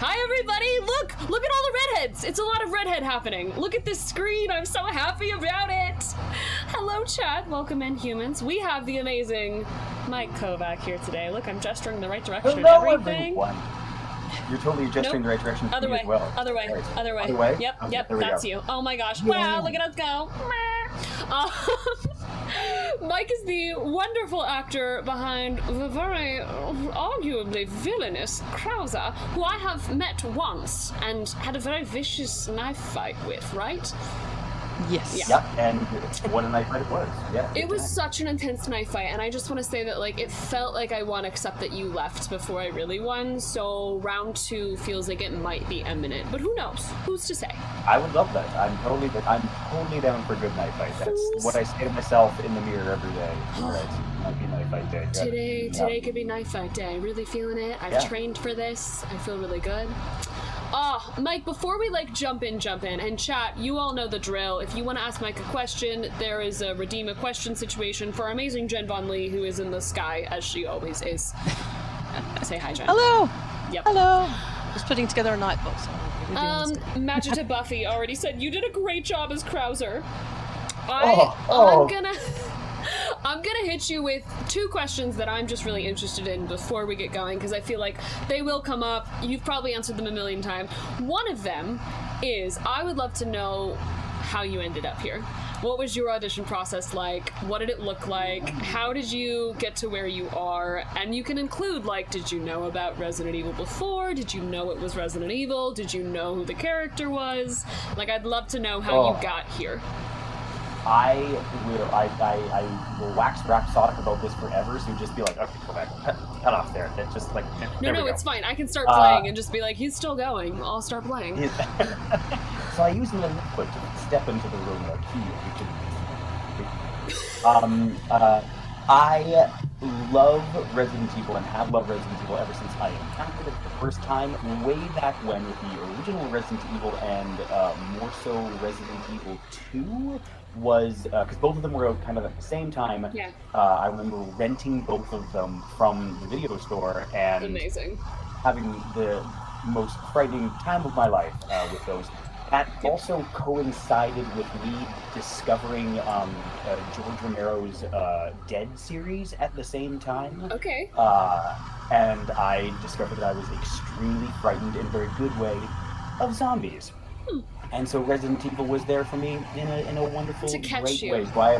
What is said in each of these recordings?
Hi everybody! Look at all the redheads! It's a lot of redhead happening. Look at this screen, I'm so happy about it! Hello chat, welcome in humans. We have the amazing Mike Kovac here today. Look, I'm gesturing the right direction and everything. Everyone. You're totally gesturing the right direction Other way, as well. other way, Right. other way. Other way? Yep, Okay, yep, there we that's go. you. Oh my gosh, Yay. wow, look at us go. Mike is the wonderful actor behind the very arguably villainous Krauser, who I have met once and had a very vicious knife fight with, right? Yes. Yeah. Yep, and what a knife fight it was. Yeah. It was such an intense knife fight, and I just want to say that, like, it felt like I won, except that you left before I really won, so round 2 feels like it might be imminent, but who knows? Who's to say? I would love that. I'm totally down for a good knife fight. That's what I say to myself in the mirror every day. Alright, might be knife fight day. Today could be knife fight day. Really feeling it. I've trained for this. I feel really good. Mike, before we jump in, and chat, you all know the drill. If you want to ask Mike a question, there is a redeem a question situation for our amazing Jen Von Lee, who is in the sky, as she always is. Say hi, Jen. Hello! Yep. Hello! Just putting together a night book, so Magita Buffy already said, you did a great job as Krauser. I'm gonna hit you with 2 questions that I'm just really interested in before we get going, because I feel like they will come up. You've probably answered them a million times. One of them is, I would love to know how you ended up here. What was your audition process like? What did it look like? How did you get to where you are? And you can include, did you know about Resident Evil before? Did you know it was Resident Evil? Did you know who the character was? I'd love to know how you got here. I will wax rhapsodic about this forever, so just be like, okay, go back, cut off there. It's just No, it's fine. I can start playing and just be like, he's still going. I'll start playing. So I use my left foot to step into the room like I love Resident Evil and have loved Resident Evil ever since I encountered it the first time, way back when with the original Resident Evil and more so Resident Evil 2 was, because both of them were out kind of at the same time. Yeah. I remember renting both of them from the video store and amazing. Having the most frightening time of my life with those. That also coincided with me discovering George Romero's Dead series at the same time. Okay. And I discovered that I was extremely frightened in a very good way of zombies. And so Resident Evil was there for me in a wonderful, great way.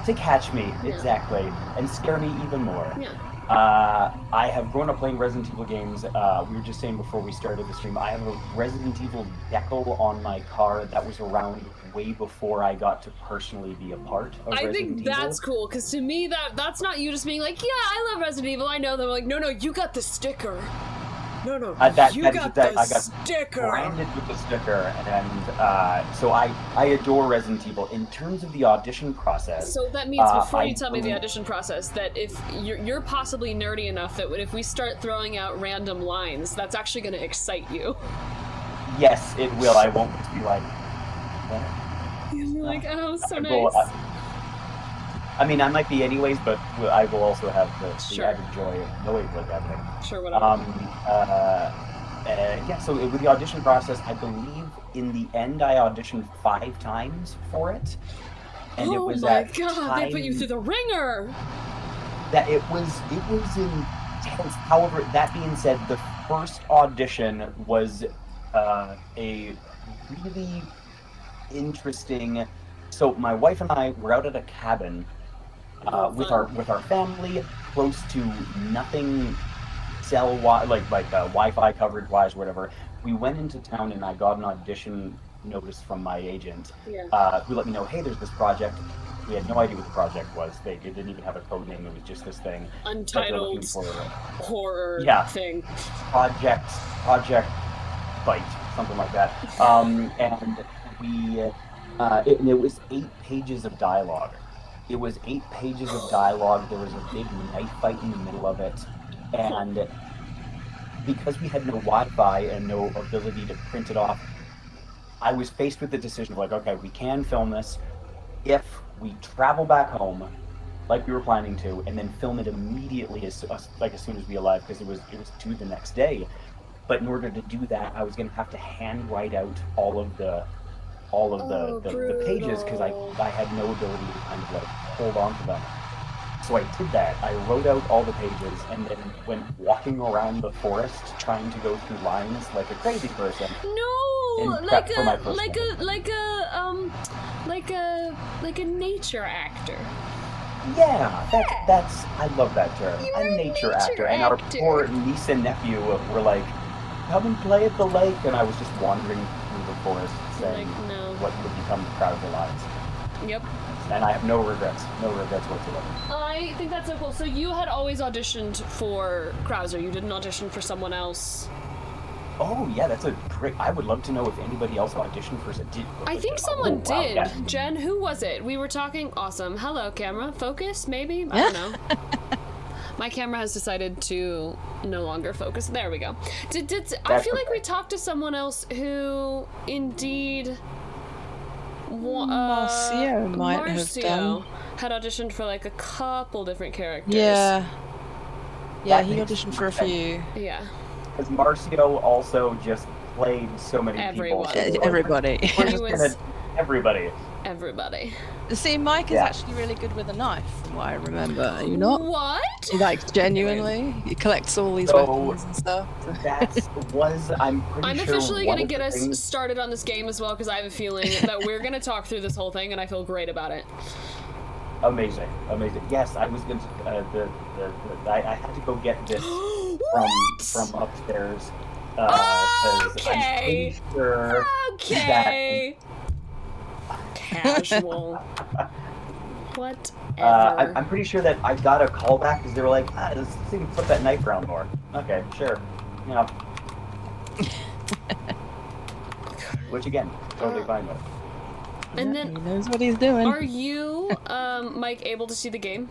To catch me, exactly, and scare me even more. Yeah. I have grown up playing Resident Evil games. We were just saying before we started the stream, I have a Resident Evil decal on my car that was around way before I got to personally be a part of Resident Evil. I think that's cool, because to me, that's not you just being like, yeah, I love Resident Evil, I know them. Like, no, you got the sticker. No, I got sticker. Branded with the sticker, and so I adore Resident Evil. In terms of the audition process, so that means before you tell me the audition process, that if you're possibly nerdy enough that if we start throwing out random lines, that's actually going to excite you. Yes, it will. I won't be like. You're like, oh, so nice. I mean, I might be anyways, but I will also have the added joy of knowing what that thing. Sure, whatever. So with the audition process, I believe in the end I auditioned 5 times for it. And it was my god, they put you through the ringer! That it was intense. However, that being said, the first audition was a really interesting. So my wife and I were out at a cabin with our family, close to nothing Wi-Fi coverage wise, whatever. We went into town and I got an audition notice from my agent, who let me know, hey, there's this project. We had no idea what the project was. They didn't even have a code name. It was just this thing. Untitled horror thing. Project Bite, something like that. And we. It was 8 pages of dialogue. There was a big knife fight in the middle of it. And because we had no Wi-Fi and no ability to print it off, I was faced with the decision of okay, we can film this if we travel back home like we were planning to, and then film it immediately as soon as we arrived, because it was due the next day. But in order to do that, I was going to have to hand write out all of the the pages because I had no ability to kind of like hold on to them. So I did that. I wrote out all the pages and then went walking around the forest trying to go through lines like a crazy person. No, Like a nature actor. Yeah, that's I love that term. You're A a nature nature actor. And our actor. poor niece and nephew were like, come and play at the lake, and I was just wandering through the forest saying Like, no. what would become Krauser lines. Yep. And I have no regrets whatsoever. I think that's so cool. So you had always auditioned for Krauser. You didn't audition for someone else. Oh yeah, that's a great. I would love to know if anybody else auditioned for it. I think someone wow, did. yeah. Jen, who was it? We were talking. Awesome. Hello, camera. Focus, maybe? I don't know. My camera has decided to no longer focus. There we go. I feel like we talked to someone else who indeed. Marcio might have done. Had auditioned for like a couple different characters. Yeah. Yeah, That he makes auditioned for a sense. few. Yeah. Because Marcio also just played so many Everyone. people. So we're like, Everybody. We're He just was- gonna everybody. Everybody. See, Mike is Yeah. actually really good with a knife, from what I remember. Are you not? What? Like, genuinely? He collects all these So- weapons and stuff. I'm pretty I'm sure officially one gonna of get the us things- started on this game as well because I have a feeling that we're gonna talk through this whole thing and I feel great about it. Amazing. Yes, I was going to. I had to go get this from upstairs. 'Cause Okay. I'm pretty sure Okay. Casual. Whatever. I'm pretty sure that I got a call back because they were like, let's see if we can flip that knife around more. Okay, sure. Yeah. Which again, totally fine with. And Yeah, then, he knows what he's doing. are you, Mike, able to see the game?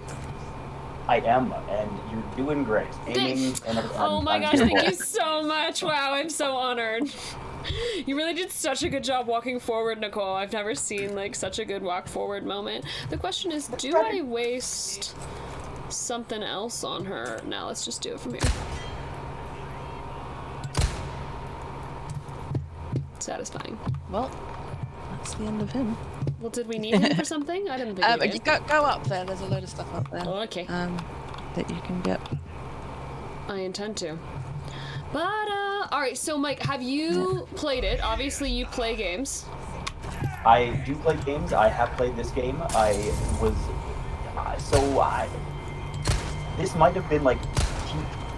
I am, and you're doing great. Aiming and everything. Oh my I'm gosh, thank beautiful. you so much. Wow, I'm so honored. You really did such a good job walking forward, Nicole. I've never seen like such a good walk forward moment. The question is, do I waste something else on her? Now let's just do it from here. Satisfying. Well, that's the end of him. Well, did we need him for something? I didn't think we You did. go up there. There's a load of stuff up there. Oh, okay. That you can get. I intend to. But, alright, so Mike, have you played it? Obviously you play games. I do play games. I have played this game. This might have been like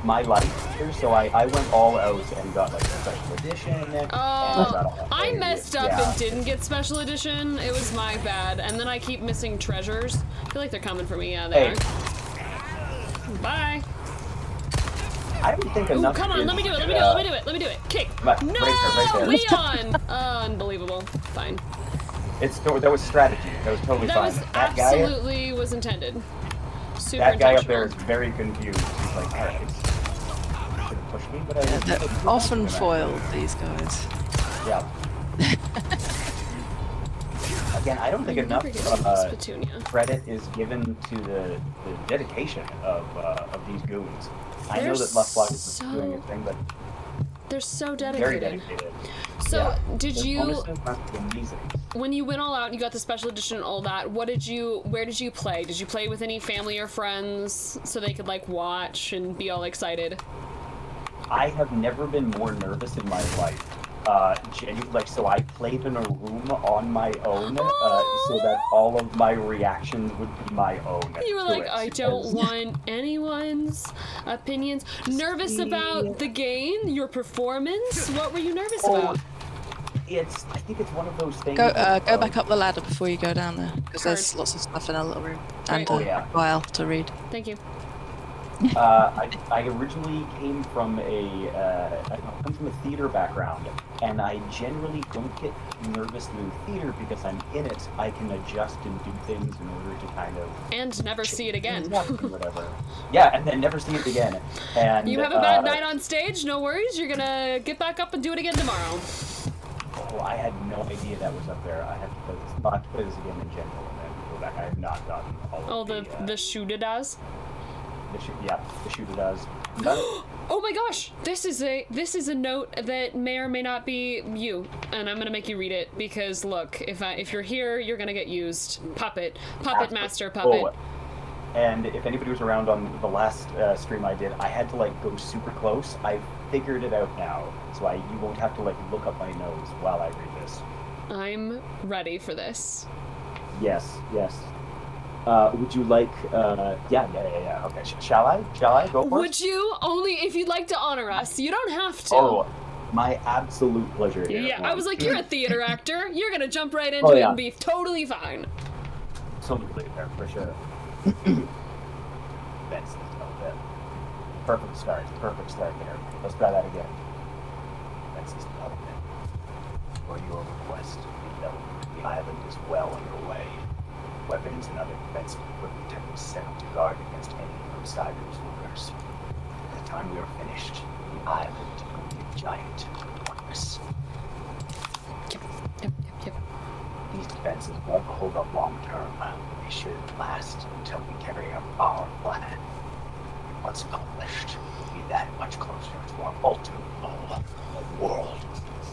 my life here, so I went all out and got like a special edition. And I got all I the- messed up yeah. and didn't get special edition. It was my bad. And then I keep missing treasures. I feel like they're coming for me. Yeah, they Hey. are. Bye. I don't think Ooh, enough. come on, is, let me do it, let me do it. Kick. Right No, there. Leon! Unbelievable. Fine. That was strategy. That was totally That fine. was That guy, absolutely was intended. Super that guy up there intentional. is very confused. He's like, all right, should have pushed me, but I didn't. They're often foiled, these guys. Yeah. Again, I don't think enough Never get this Petunia. credit is given to the dedication of these goons. I know They're that Left Block is so doing its thing, but They're so very dedicated. dedicated. So, Yeah. did The you, bonuses must be amazing. when you went all out and you got the special edition and all that, where did you play? Did you play with any family or friends so they could like watch and be all excited? I have never been more nervous in my life. So I played in a room on my own, so that all of my reactions would be my own. You were to like, it, I don't because- want anyone's opinions. Nervous about the game, your performance? What were you nervous about? I think it's one of those things. Go of- back up the ladder before you go down there, because there's Heard. lots of stuff in our little room Right. and Oh, a yeah. file to read. Thank you. I originally came from a theater background, and I generally don't get nervous in theater because I'm in it. I can adjust and do things in order to kind of And never see it again. things up and whatever. Yeah, and then never see it again. And You have a bad night on stage, no worries. You're gonna get back up and do it again tomorrow. Oh, I had no idea that was up there. I have to play this. I'll have to play this again in general, and then go back. I have not gotten all Oh, of the shoot it does. the shoot it does. Done. Oh my gosh! This is a note that may or may not be you, and I'm gonna make you read it because look, if you're here, you're gonna get used. Puppet master puppet. Oh, and if anybody was around on the last stream I did, I had to like go super close. I figured it out now, so you won't have to like look up my nose while I read this. I'm ready for this. Yes. Would you like? Yeah. Okay. Shall I go for it? Would you? Only if you'd like to honor us. You don't have to. Oh, my absolute pleasure. Here. Yeah, I was like, you're a theater actor. You're gonna jump right into it and be totally fine. Absolutely, there for sure. That's the perfect start. Perfect start there. Let's try that again. That's his development. For your request, the island is well underway. Weapons and other defensive equipment have been set up to guard against any outsiders' lurkers. By the time we are finished, the island will be a giant fortress. Yep. These defenses won't hold up long term. They should last until we carry out our plan. Once accomplished, we'll be that much closer to our ultimate goal of world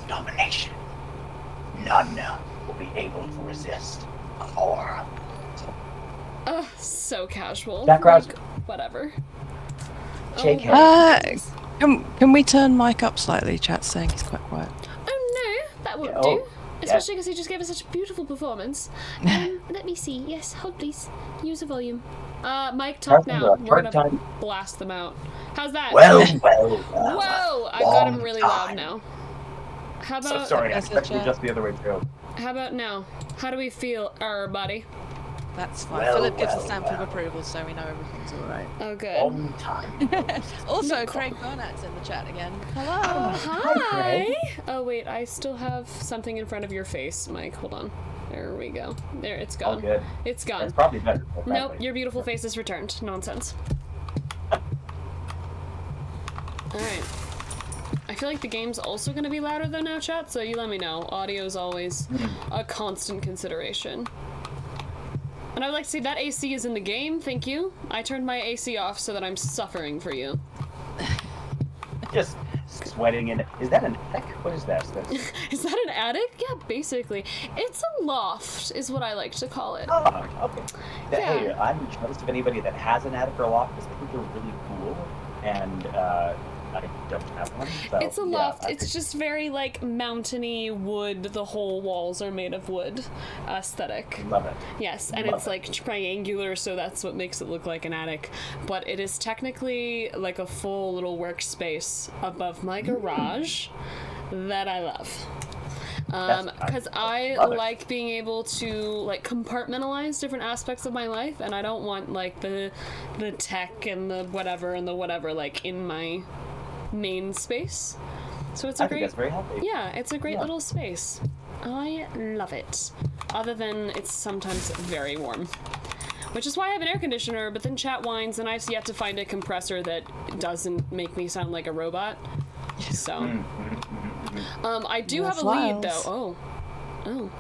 domination. None will be able to resist our. So casual. Jack Krauser. Like, whatever. JK. Can we turn Mike up slightly? Chat's saying he's quite quiet. Oh no, that wouldn't Yeah, do. Especially because he just gave us such a beautiful performance. Let me see. Yes, hold please. Use the volume. Mike, talk now. We're gonna blast them out. How's that? Well. Whoa! I've got him really loud now. How about? So sorry, I expected just the other way through. How about now? How do we feel, everybody? That's fine. Well, Philip gives a stamp of approval, so we know everything's all right. Oh, good. On time. Also, Craig Burnat's in the chat again. Hello. Hi. Oh wait, I still have something in front of your face, Mike. Hold on. There we go. There, it's gone. Oh, good. It's gone. It's probably better. Nope, your beautiful face is returned. Nonsense. Alright. I feel like the game's also going to be louder though now, chat, so you let me know. Audio is always a constant consideration. And I would like to say that AC is in the game, thank you. I turned my AC off so that I'm suffering for you. Just sweating in it. Is that an attic? What is that? Is that an attic? Yeah, basically. It's a loft, is what I like to call it. Oh, okay. Yeah. Hey, I'm jealous of anybody that has an attic or loft because I think they're really cool, and I don't have one. So, It's a loft. Yeah, It's just very like mountainy wood. The whole walls are made of wood aesthetic. Love it. Yes, and Love it's like triangular, so that's what makes it look like an attic. But it is technically like a full little workspace above my garage that I love. Because I like being able to like compartmentalize different aspects of my life, and I don't want like the tech and the whatever like in my main space. So it's a I great. think that's very healthy. Yeah, it's a great little space. I love it. Other than it's sometimes very warm. Which is why I have an air conditioner, but then chat whines and I've yet to find a compressor that doesn't make me sound like a robot. So I do have a lead though. Oh.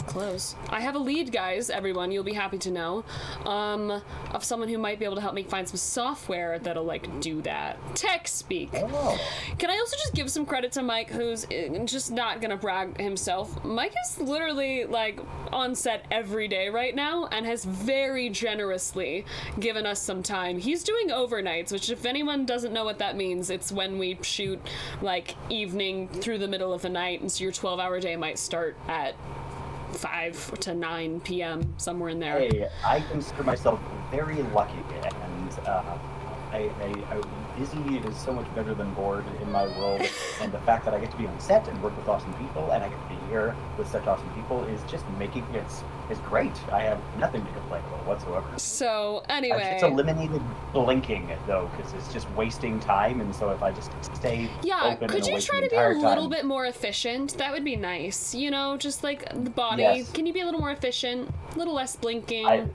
Close. I have a lead, guys, everyone, you'll be happy to know, of someone who might be able to help me find some software that'll, like, do that. Tech speak. Oh. Can I also just give some credit to Mike, who's just not gonna brag himself? Mike is literally, like, on set every day right now, and has very generously given us some time. He's doing overnights, which if anyone doesn't know what that means, it's when we shoot, like, evening through the middle of the night, and so your 12-hour day might start at 5 to 9 p.m. somewhere in there. Hey, I consider myself very lucky, and busy is so much better than bored in my world, and the fact that I get to be on set and work with awesome people, and I get to be here with such awesome people is just making it's great. I have nothing to complain about whatsoever. So anyway, It's eliminated blinking though, because it's just wasting time, and so if I just stay open could and you awake try the to be a entire little time. bit more efficient? That would be nice. You know, just like the body. Yes. Can you be a little more efficient? A little less blinking.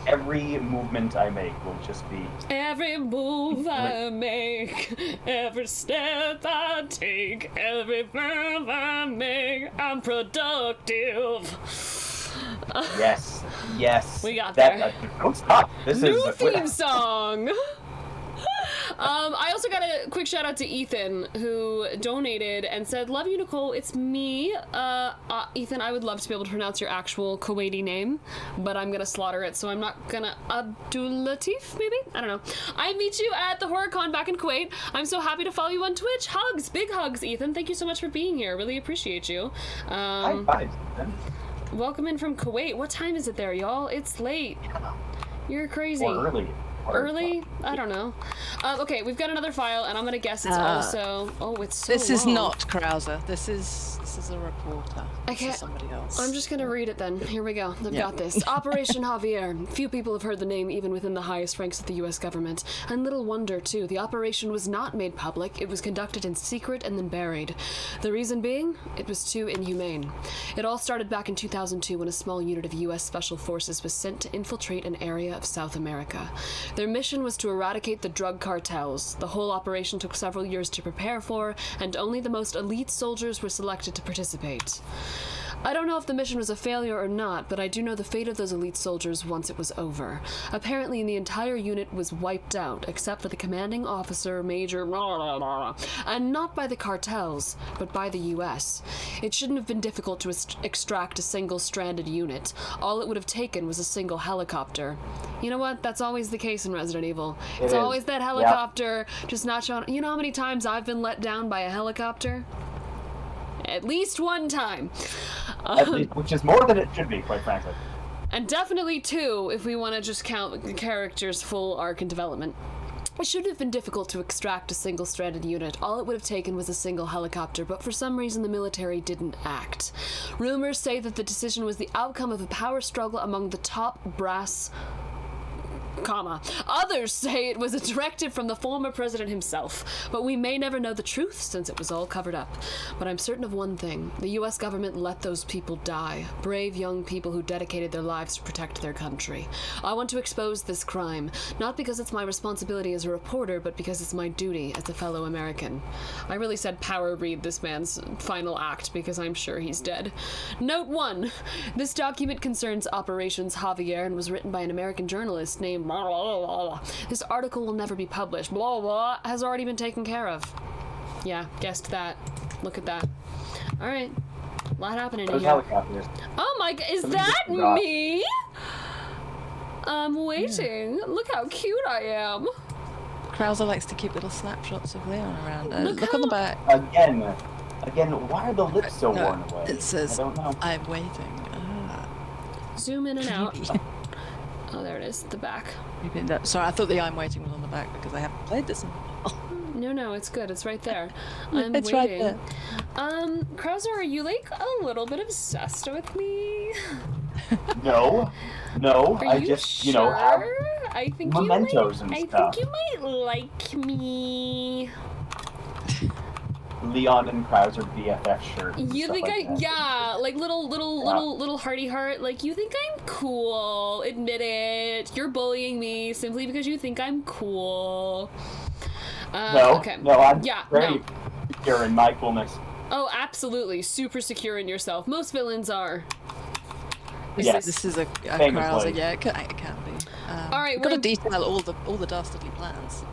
Every movement I make will just be... Every move I make, every step I take, every move I make, I'm productive. Yes. We got there. Don't stop. This New is... theme song! I also got a quick shout out to Ethan, who donated and said, "Love you, Nicole. It's me." Ethan, I would love to be able to pronounce your actual Kuwaiti name, but I'm gonna slaughter it, so I'm not gonna. Abdulatif, maybe? I don't know. I meet you at the HorrorCon back in Kuwait. I'm so happy to follow you on Twitch. Hugs, big hugs, Ethan. Thank you so much for being here. Really appreciate you. High fives, Ethan. Welcome in from Kuwait. What time is it there, y'all? It's late. You're crazy. Or early. Early? I don't know. Okay, we've got another file, and I'm gonna guess it's also. Oh, it's so This is long. not Krauser. This is a reporter. I This can't. is somebody else. I'm just gonna read it then. Here we go. I've got this. Operation Javier. Few people have heard the name even within the highest ranks of the U.S. government. And little wonder, too. The operation was not made public. It was conducted in secret and then buried. The reason being? It was too inhumane. It all started back in 2002 when a small unit of U.S. Special Forces was sent to infiltrate an area of South America. Their mission was to eradicate the drug cartels. The whole operation took several years to prepare for, and only the most elite soldiers were selected to participate. I don't know if the mission was a failure or not, but I do know the fate of those elite soldiers once it was over. Apparently, the entire unit was wiped out, except for the commanding officer, Major blah, blah, blah, and not by the cartels, but by the U.S. It shouldn't have been difficult to extract a single-stranded unit. All it would have taken was a single helicopter. You know what? That's always the case in Resident Evil. It's always that helicopter just not showing. You know how many times I've been let down by a helicopter? At least one time. Which is more than it should be, quite frankly. And definitely two, if we want to just count the character's full arc and development. It shouldn't have been difficult to extract a single-stranded unit. All it would have taken was a single helicopter, but for some reason the military didn't act. Rumors say that the decision was the outcome of a power struggle among the top brass... Others say it was a directive from the former president himself, but we may never know the truth since it was all covered up. But I'm certain of one thing. The U.S. government let those people die. Brave young people who dedicated their lives to protect their country. I want to expose this crime, not because it's my responsibility as a reporter, but because it's my duty as a fellow American. I really said power read this man's final act because I'm sure he's dead. Note 1. This document concerns Operations Javier and was written by an American journalist named blah, blah, blah, blah. This article will never be published. Blah, blah, has already been taken care of. Yeah, guessed that. Look at that. Alright. A lot happening in Those here. helicopters. Oh my god, is Somebody that just forgot. me? I'm waiting. Look how cute I am. Krauser likes to keep little snapshots of Leon around. Look Look on the how- back. Again, why are the lips so No, worn away? it says, I don't know. I'm waiting. Zoom in and out. Oh, there it is. The back. Sorry, I thought the I'm waiting was on the back because I haven't played this in a while. No, it's good. It's right there. I'm It's waiting. right there. Krauser, are you like a little bit obsessed with me? No, Are I you just, sure? have I think mementos and I stuff. think you might like me. Leon and Krauser BFF shirts. and You stuff think like that. yeah, like little hearty heart. Like you think I'm cool. Admit it. You're bullying me simply because you think I'm cool. No, Okay. no, I'm Yeah, very no. secure in my coolness. Oh, absolutely. Super secure in yourself. Most villains are. Yes. This is a Famously. Krauser. Yeah, it can be. All right, We've got to what- detail all the dastardly plans.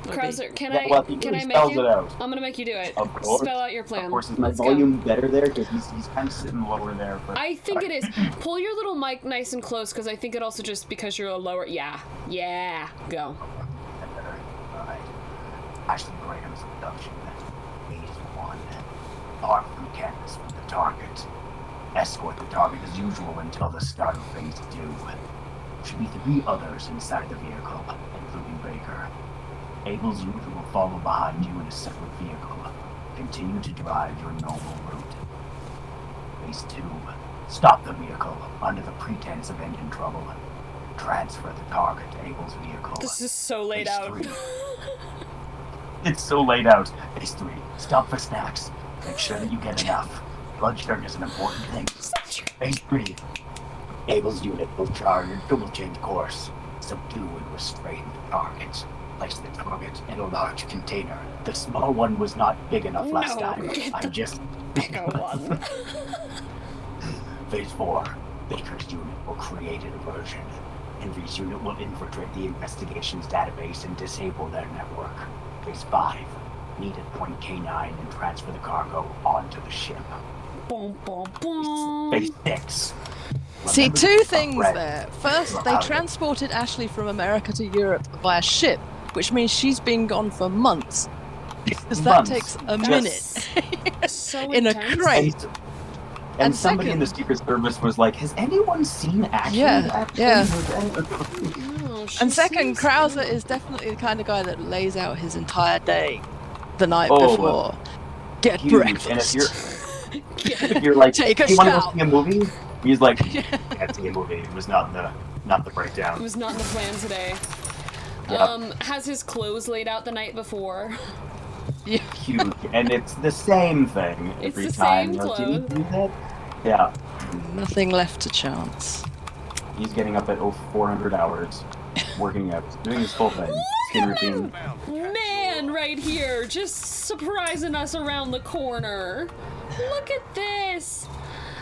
Maybe. Krauser, can Yeah, well, he can I really make spells you? it out. I'm gonna make you do it. Of course. Spell out your plan. Of course, is my Let's go. volume better there? Because he's kind of sitting lower there. But I think it is. Pull your little mic nice and close, because I think it also just because you're a lower. Yeah. Go. Alright. Ashley Graham's abduction. Phase 1. Arm from canvas from the target. Escort the target as usual until the start of Phase 2. Should be 3 others inside the vehicle, including Baker. Abel's unit will follow behind you in a separate vehicle. Continue to drive your normal route. Phase 2. Stop the vehicle under the pretense of engine trouble. Transfer the target to Abel's vehicle. This is so laid Phase out. 3. It's so laid out. Phase 3. Stop for snacks. Make sure that you get enough. Blood sugar is an important thing. Phase 3. Abel's unit will charge and double change course. Subdue and restrain the target. Place the target in a large container. The small one was not big enough last No, time. get the I'm just bigger one. Phase 4. Baker's unit will create a diversion. Henry's unit will infiltrate the investigations database and disable their network. Phase 5. Meet at point K9 and transfer the cargo onto the ship. Boom, boom, boom. Phase 6. See, Remember two the things red. there. First, they transported Ashley from America to Europe via ship, which means she's been gone for months. Because that Months. takes a Just- minute So in a intense. crate. And And somebody in the second- Secret Service was like, has anyone seen Ashley? Yeah, actually? yeah. Oh, she And second, seems Krauser good. is definitely the kind of guy that lays out his entire day the night Oh, before. Get Huge. breakfast. And if you're like, Take a you want to go shower. see a movie? He's like, can't see a movie. It was not the It breakdown. was not in the plan today. Yep. Has his clothes laid out the night before. Yeah. Huge. And it's the same thing It's every the time. same Like, did he clothes. do that? Yeah. Nothing left to chance. He's getting up at 400 hours, working out, doing his full thing, skin routine. Man, right here, just surprising us around the corner. Look at this.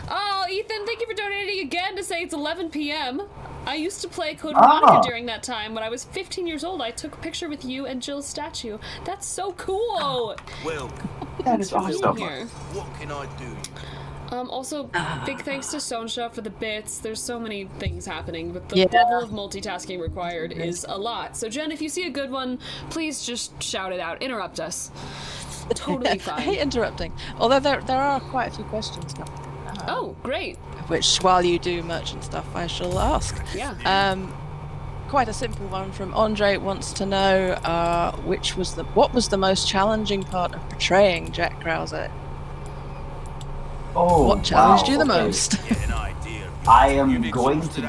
Oh, Ethan, thank you for donating again to say it's 11 p.m. I used to play Code Veronica during that time. When I was 15 years old, I took a picture with you and Jill's statue. That's so cool. Well, That is awesome. Here. what can I do? Also, big thanks to Sonsha for the bits. There's so many things happening, but the Yeah. level of multitasking required is a lot. So, Jen, if you see a good one, please just shout it out. Interrupt us. Totally I hate fine. interrupting. Although there are quite a few questions coming. Oh, great. Which, while you do merchant stuff, I shall ask. Yeah. Quite a simple one from Andre wants to know what was the most challenging part of portraying Jack Krauser? Oh, What challenged wow, you the okay. most? Get an idea. I am going to.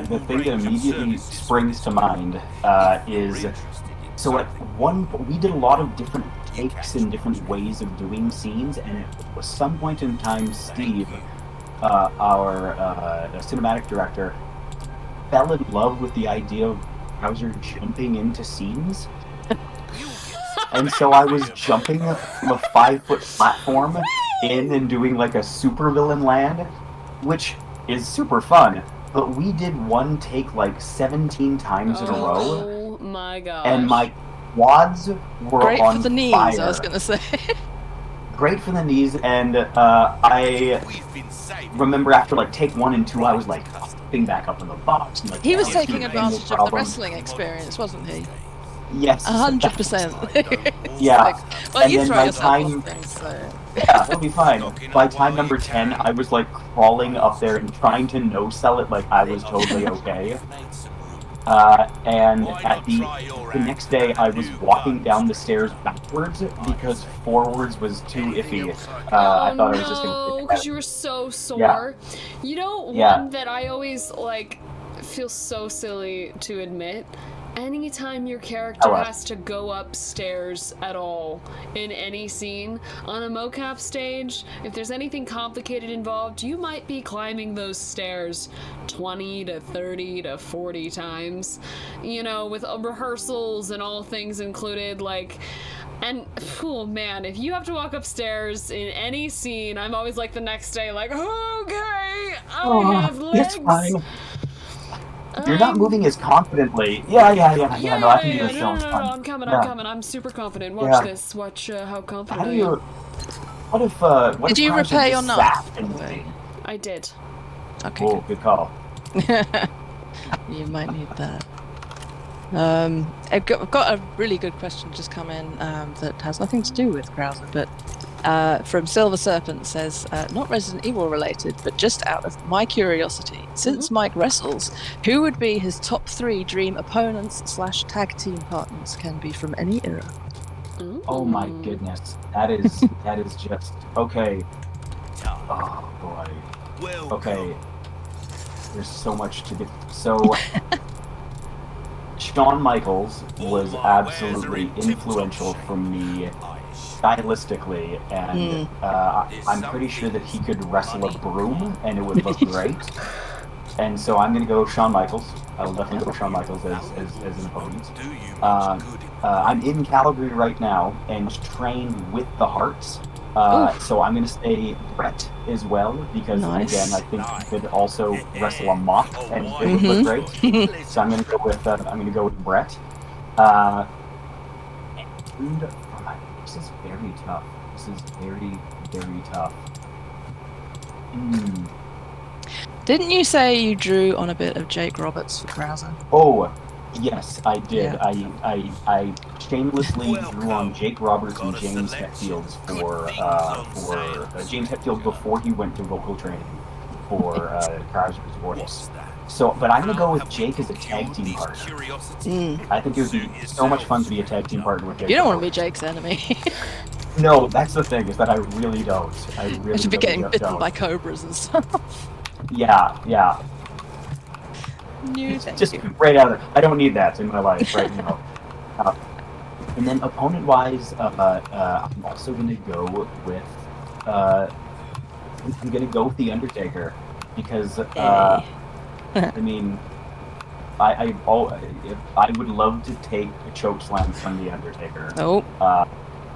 The thing that immediately springs to mind is so at we did a lot of different takes and different ways of doing scenes, and at some point in time, Steve, our cinematic director, fell in love with the idea of Krauser jumping into scenes. And so I was jumping from a 5-foot platform in and doing like a supervillain land, which is super fun. But we did one take like 17 times in a row, Oh my gosh. and my quads were Great on for the knees, fire. I was going to say. Great for the knees, and I We've been saving. remember after like take 1 and 2, I was like hopping back up in the box. And, like, He was yeah, taking no advantage of the problem. wrestling experience, wasn't he? Yes, 100%. Yeah. Like, well, And you then throw by yourself time- off things, so... Yeah, it'll be fine. By time number 10, I was like crawling up there and trying to no-sell it like I was totally okay. And at the next day, I was walking down the stairs backwards because forwards was too iffy. I thought I was just gonna. because you were so sore. You know, Yeah. one that I always like feel so silly to admit. Anytime your character Tell us. has to go upstairs at all in any scene on a mocap stage, if there's anything complicated involved, you might be climbing those stairs 20 to 30 to 40 times, you know, with rehearsals and all things included, like. And, oh man, if you have to walk upstairs in any scene, I'm always like the next day, like, okay, I have legs. It's fine. You're not moving as confidently. Yeah, no, I can do this. No, It's fine. I'm coming, Yeah. I'm coming. I'm super confident. Watch Yeah. this. Watch how confident How do I you? am. What if? What Did if you Krauser repair your just knife, zapped by the and- way? I did. Okay, Oh, good call. good. You might need that. I've got a really good question just come in that has nothing to do with Krauser, but from Silver Serpent says, not Resident Evil related, but just out of my curiosity, since Mike wrestles, who would be his top 3 dream opponents / tag team partners? Can be from any era. Oh my goodness, that is just okay. Oh boy. Well, Okay. There's so much to get. So, Shawn Michaels was absolutely influential for me stylistically, and I'm pretty sure that he could wrestle a broom and it would look great. And so I'm going to go Shawn Michaels. I will definitely go Shawn Michaels as an opponent. do you I'm in Calgary right now and train with the Hearts. So I'm going to say Brett as well, because Nice. again, I think he could also wrestle a mop and it would look great. So I'm going to go with Brett. And this is very tough. This is very, very tough. Didn't you say you drew on a bit of Jake Roberts for Krauser? Oh, yes, I did. Yeah. I shamelessly drew on Jake Roberts and James Hetfield for James Hetfield before he went to vocal training for Krauser's voice. So, but I'm gonna go with Jake as a tag team partner. I think it would be so much fun to be a tag team partner with Jake. You don't want to be Jake's enemy. No, that's the thing, is that I really don't. I really You should be getting bitten don't. by cobras and stuff. Yeah. Just right out of it. I don't need that in my life right now. And then opponent-wise, I'm also going to go with The Undertaker, because I mean, I would love to take a choke slam from The Undertaker. Oh,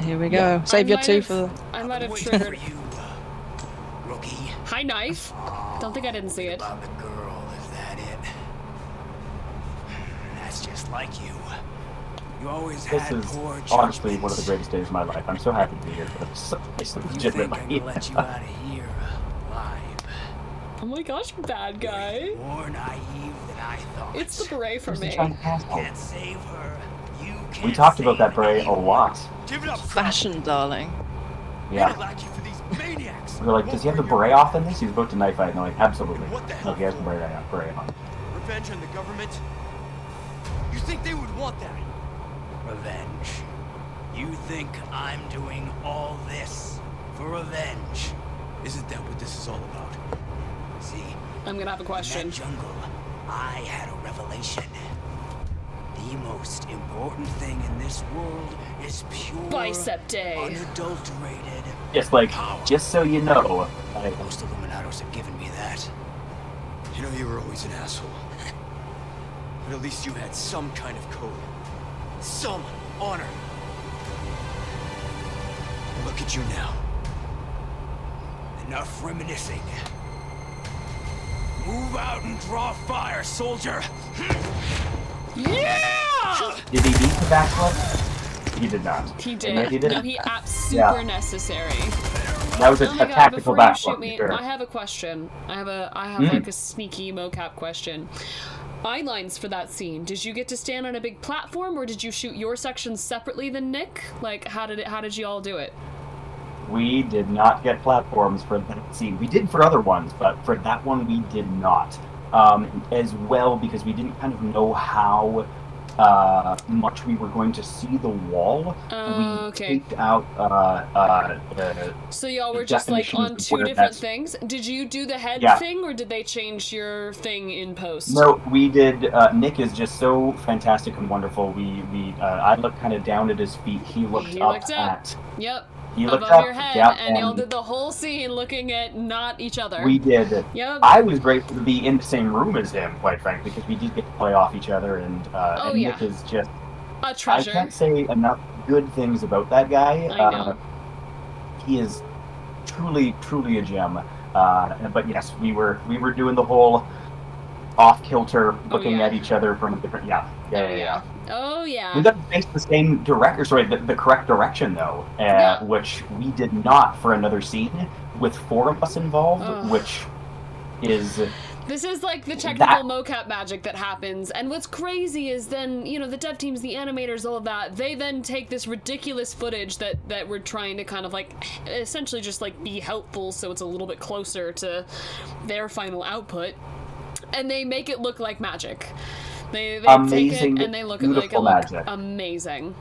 here we go. Yeah. Save your two for. I might have Waiting triggered. for you, rookie. Hi, knife. Don't think I didn't see it. About the girl, is that it? That's just like you. You always This had is poor honestly judgment. one of the greatest days of my life. I'm so happy to be here. It's You think I'm legitimately. gonna let you out of here alive? Oh my gosh, bad guy. More naive than I thought. It's the beret for me. Can't save her. You can't We talked about save that beret a anyone. lot. Give it up, Fashion, darling. Yeah. like you for these maniacs. We were like, does he have the beret off in this? He's about to knife fight. And they're like, absolutely. What the No, hell he has the for? beret on. Revenge on the government? You think they would want that? Revenge. You think I'm doing all this for revenge? Isn't that what this is all about? See, I'm gonna have a in question. that jungle, I had a revelation. The most important thing in this world is pure, Bicep day. unadulterated. Just so you know, Most Illuminados have given me that. You know you were always an asshole. But at least you had some kind of code. Some honor. Look at you now. Enough reminiscing. Move out and draw fire, soldier. Yeah! did he beat the backflip? He did not. He And did. yet he did No, it. he super necessary. That was a Oh my god, tactical before you backflip. shoot me, for sure. I have a question. I have like a sneaky mocap question. Eye lines for that scene. Did you get to stand on a big platform, or did you shoot your section separately than Nick? Like, how did you all do it? We did not get platforms for that scene. We did for other ones, but for that one we did not. As well, because we didn't kind of know how much we were going to see the wall. We Okay. taped out So y'all were the just like definitions on of two where different that's- things. Did you do the head Yeah. thing, or did they change your thing in post? No, we did. Nick is just so fantastic and wonderful. I looked kind of down at his feet. He looked He up looked up. at. Yep. He looked Above up. your head, Yeah, and y'all did the whole scene looking at not each other. We did. Yep. I was grateful to be in the same room as him, quite frankly, because we did get to play off each other. And, Oh, and yeah. Nick is just. A treasure. I can't say enough good things about that guy. I know. He is truly, truly a gem. But yes, we were doing the whole off kilter, looking yeah. at each other from a different. Yeah. Oh yeah. We got to face the same direction, sorry, the correct direction though, Yeah. which we did not for another scene with 4 of us involved, Ugh. which is. This is like the technical mocap magic that happens, and what's crazy is then, the dev teams, the animators, all of that, they then take this ridiculous footage that we're trying to kind of like, essentially just like be helpful so it's a little bit closer to their final output, and they make it look like magic. They Amazing, take it and they make it beautiful look magic. amazing.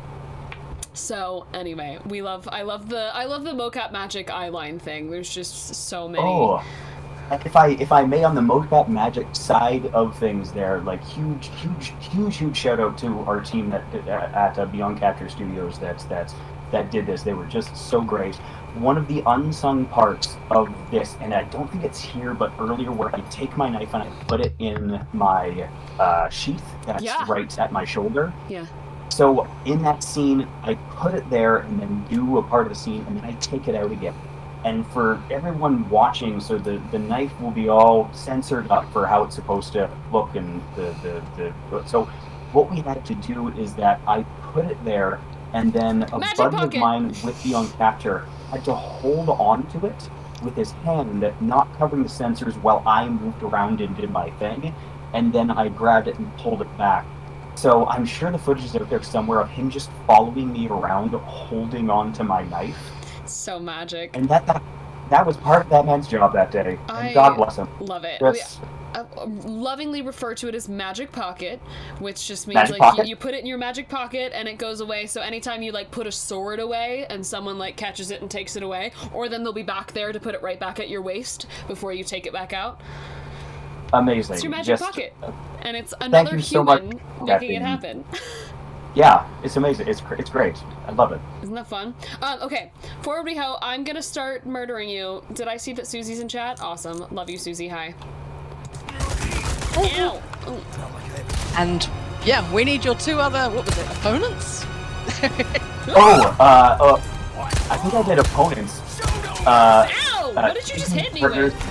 So anyway, I love the mocap magic eyeline thing. There's just so many. Oh. If I may, on the mocap magic side of things, there, like huge shout out to our team at Beyond Capture Studios that did this. They were just so great. One of the unsung parts of this, and I don't think it's here, but earlier, where I take my knife and I put it in my sheath that's Yeah. right at my shoulder. Yeah. So in that scene, I put it there and then do a part of the scene, and then I take it out again. And for everyone watching, so the knife will be all censored up for how it's supposed to look, and so what we had to do is that I put it there, and then a Magic buddy pocket. of mine with the on capture had to hold on to it with his hand, not covering the sensors, while I moved around and did my thing, and then I grabbed it and pulled it back. So I'm sure the footage is out there somewhere of him just following me around, holding on to my knife. So magic. And that was part of that man's job that day. And I God bless him. love it. Yes. We lovingly refer to it as magic pocket, which just means Magic like pocket? you put it in your magic pocket and it goes away. So anytime you like put a sword away and someone like catches it and takes it away, or then they'll be back there to put it right back at your waist before you take it back out. Amazing. It's your magic Just, pocket, and it's another you so much human for making it that happen. Yeah, it's amazing. It's great. I love it. Isn't that fun? Okay, forward we ho. I'm gonna start murdering you. Did I see that Susie's in chat? Awesome. Love you, Susie. Hi. Ow. Ooh. And yeah, we need your two other, what was it, opponents? I think I did opponents. Ow! What did you just hit me partners. with?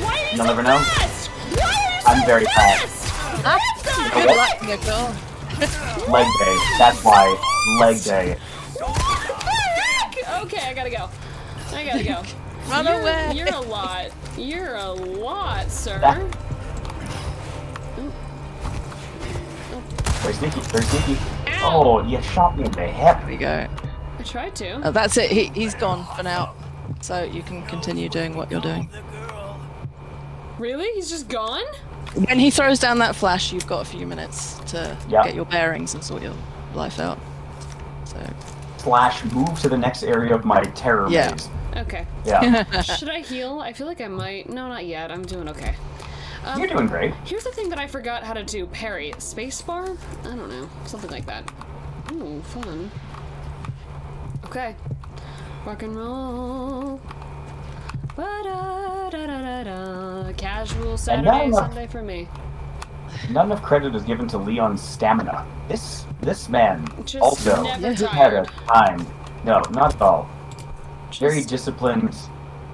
Why are you You'll so never know. fast? Why are you so I'm very fast? Ah, What good the luck, Nicole. Leg day. That's why. Leg day. heck? Okay, I gotta go. Run away. You're a lot. You're a lot, sir. That- Very sneaky. Very sneaky. Ow. Oh, you shot me in the hip. There we go. I tried to. Oh, that's it. He's gone for now. So you can continue doing what you're doing. Really? He's just gone? When he throws down that flash, you've got a few minutes to Yeah. get your bearings and sort your life out. So / move to the next area of my terror Yeah. maze. Okay. Yeah. Should I heal? I feel like I might. No, not yet. I'm doing okay. You're doing great. Here's the thing that I forgot how to do. Parry. Spacebar? I don't know. Something like that. Ooh, fun. Okay. Rock and roll. Ba-da-da-da-da-da. Casual Saturday, now- Sunday for me. Not enough credit is given to Leon's stamina. This man Just also never had a tired. time. No, not at all. Very Just disciplined.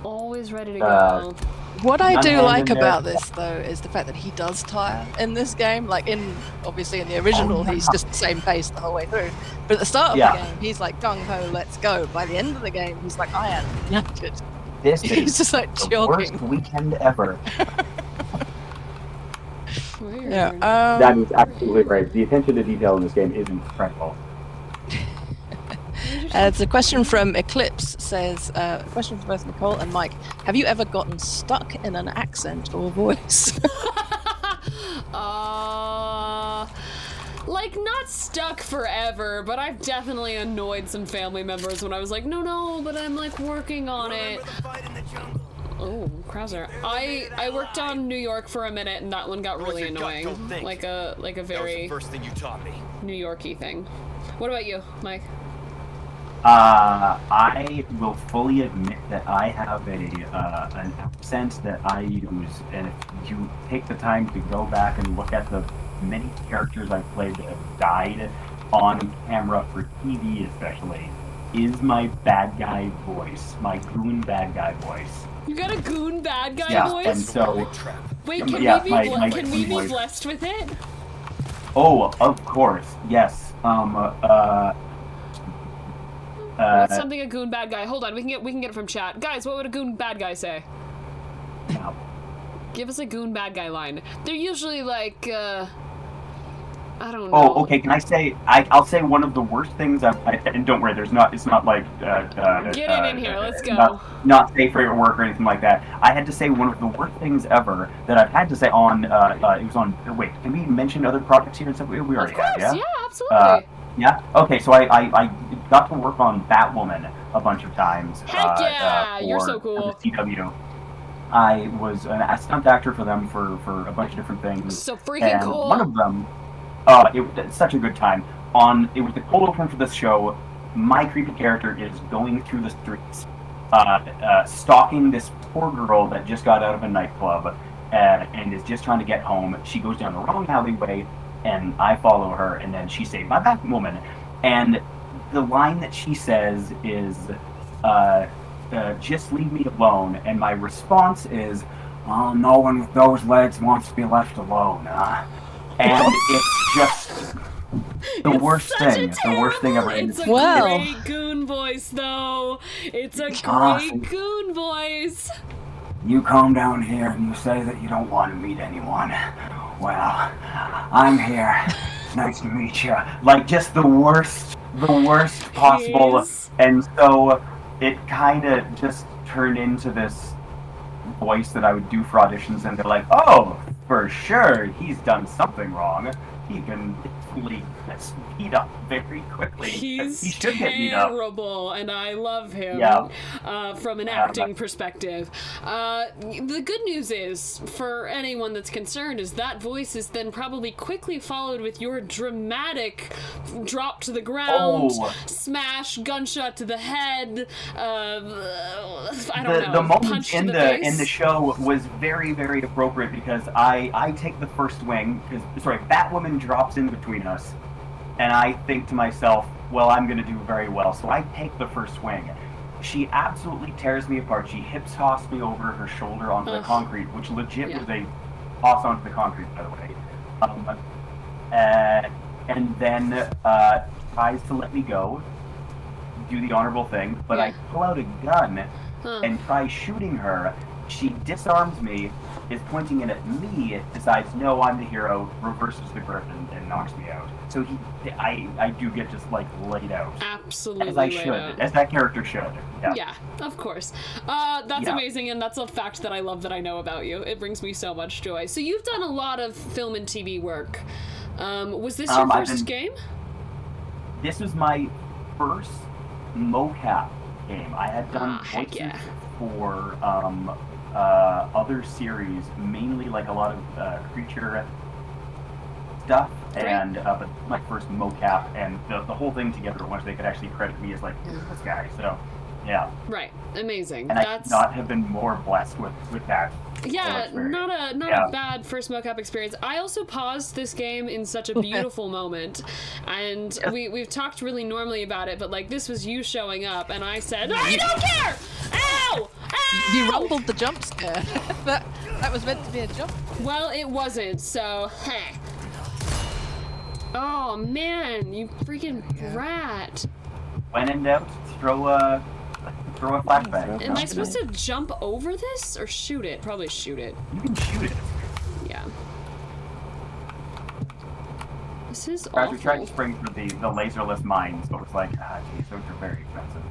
always ready to Uh, go. what I do None like in there. about this though is the fact that he does tire in this game. Like obviously in the original, he's just the same pace the whole way through. But at the start of Yeah. the game, he's like gung ho, let's go. By the end of the game, he's like I am knackered. This He's is just like the worst jogging. weekend ever. Weird. Yeah. That is absolutely right. The attention to detail in this game is incredible. It's a question from Eclipse. Says, question for both Nicole and Mike. Have you ever gotten stuck in an accent or voice? Like, not stuck forever, but I've definitely annoyed some family members when I was like, no, but I'm like working on it. Oh, Krauser. I worked on New York for a minute, and that one got really annoying. Like a That was very the first thing you taught me. New Yorky thing. What about you, Mike? I will fully admit that I have an accent that I use, and if you take the time to go back and look at the many characters I've played that have died on camera for TV especially, is my bad guy voice, my goon bad guy voice. You got a goon bad guy Yeah, voice? and so, Wait, can yeah, we be my can we be voice. blessed with it? oh, of course, yes. What's something a goon bad guy? Hold on, we can get it from chat. Guys, what would a goon bad guy say? Yeah. Give us a goon bad guy line. They're usually like, I don't know. Oh, okay. Can I say? I'll say one of the worst things. And don't worry, it's not like. Get in here. Let's go. Not safe for your work or anything like that. I had to say one of the worst things ever that I've had to say on. It was on. Wait, can we mention other projects here and stuff? We already Of course, have, yeah, absolutely. Yeah. Okay. So I got to work on Batwoman a bunch of times. Heck yeah! You're for so cool. The CW. I was a stunt actor for them for a bunch of different things. So freaking And cool. one of them, it's such a good time. It was the cold open for this show. My creepy character is going through the streets, stalking this poor girl that just got out of a nightclub and is just trying to get home. She goes down the wrong alleyway, and I follow her, and then she saved my Batwoman. And the line that she says is, just leave me alone. And my response is, oh, no one with those legs wants to be left alone, huh? And it's just the worst thing. The worst thing ever. It's a great goon voice, though. It's a great goon voice. You come down here and you say that you don't want to meet anyone. Well, I'm here. It's nice to meet you. Like, just the worst possible. Yes. And so it kind of just turned into this voice that I would do for auditions, and they're like, oh, for sure, he's done something wrong. He can definitely speed up very quickly. He's he should get beat up. terrible, and I love him from an acting perspective. The good news is, for anyone that's concerned, is that voice is then probably quickly followed with your dramatic drop to the ground, smash, gunshot to the head, I don't know, the moment punch in to the face. in the show was very, very appropriate because I take the first swing, Batwoman drops in between us, and I think to myself, well, I'm going to do very well, so I take the first swing. She absolutely tears me apart. She hips tossed me over her shoulder onto the concrete, which legit was a toss onto the concrete, by the way. And then tries to let me go, do the honorable thing, but I pull out a gun and try shooting her. She disarms me, is pointing it at me, decides, no, I'm the hero, reverses the grip and knocks me out. So I do get just like laid out. Absolutely. As I should, as that character should. Yeah, of course. That's amazing, and that's a fact that I love that I know about you. It brings me so much joy. So you've done a lot of film and TV work. Was this your first game? This was my first mocap game. I had done voices for other series, mainly like a lot of creature stuff, and but my first mocap, and the whole thing together, once they could actually credit me as like, here's this guy. So yeah, right, amazing. And I could not have been more blessed with that. Yeah, not a bad first mocap experience. I also paused this game in such a beautiful moment, and we've talked really normally about it, but like this was you showing up, and I said, I don't care! Ow! Ow! You rumbled the jump scare. that was meant to be a jump. Well, it wasn't, so heh. Oh man, you freaking brat. When in doubt, throw a flashbang. Am I supposed to jump over this or shoot it? Probably shoot it. You can shoot it. Yeah. This is Krauser awful. tried to spring for the laserless mines, but it's like, geez, those are very expensive.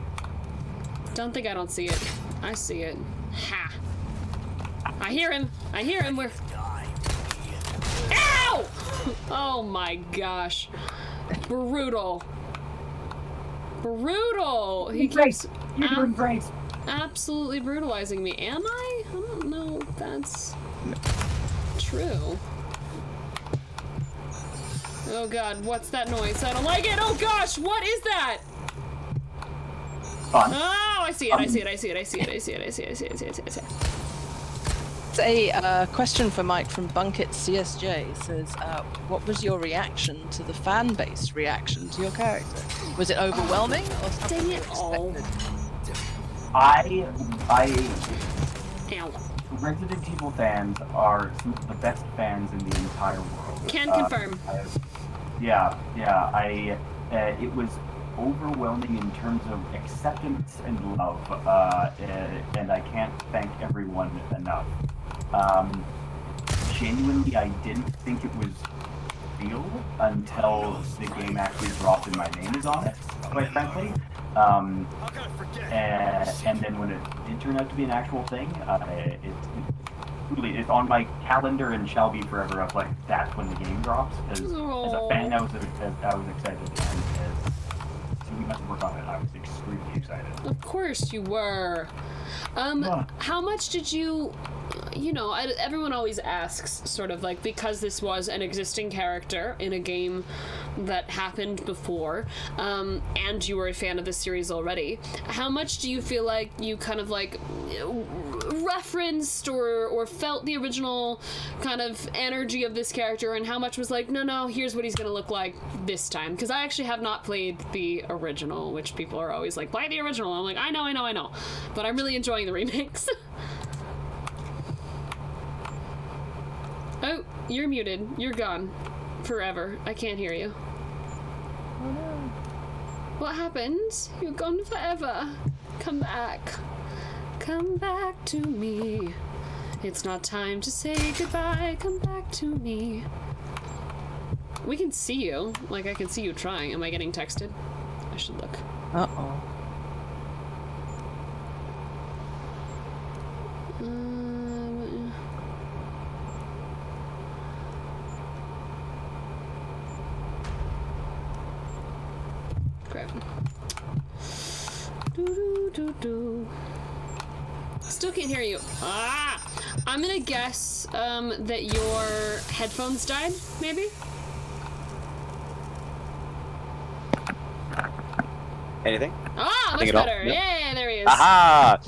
Don't think I don't see it. I see it. Ha! I hear him! I hear him! We're... Ow! Oh my gosh. Brutal. Brutal! He keeps... You're doing great. Absolutely brutalizing me. Am I? I don't know if that's true. Oh god, what's that noise? I don't like it! Oh gosh, what is that? Fun. Oh, I see it, I see it, I see it, I see it, I see it, I see it, I see it, I see it, I see it. It's a question for Mike from Bunkit CSJ. It says, what was your reaction to the fan base reaction to your character? Was it overwhelming or something you expected? Ow. Resident Evil fans are some of the best fans in the entire world. Can confirm. It was overwhelming in terms of acceptance and love, and I can't thank everyone enough. Genuinely, I didn't think it was real until the game actually dropped and my name is on it, quite frankly. And then when it did turn out to be an actual thing, it's on my calendar and shall be forever of like, that's when the game drops. As a fan, I was excited, and as we must work on it, I was extremely excited. Of course you were. How much did you know, everyone always asks, sort of like, because this was an existing character in a game that happened before, and you were a fan of the series already, how much do you feel like you kind of like referenced or felt the original kind of energy of this character, and how much was like, no, here's what he's gonna look like this time? Because I actually have not played the original, which people are always like, play the original. I'm like, I know, but I'm really enjoying the remakes. Oh, you're muted. You're gone. Forever. I can't hear you. Oh no. What happened? You're gone forever. Come back. Come back to me. It's not time to say goodbye. Come back to me. We can see you. Like, I can see you trying. Am I getting texted? I should look. Uh-oh. Crap. Still can't hear you. Ah! I'm gonna guess that your headphones died, maybe? Anything? Ah, much Nothing at all? better. Yep. Yeah, there he is. Aha!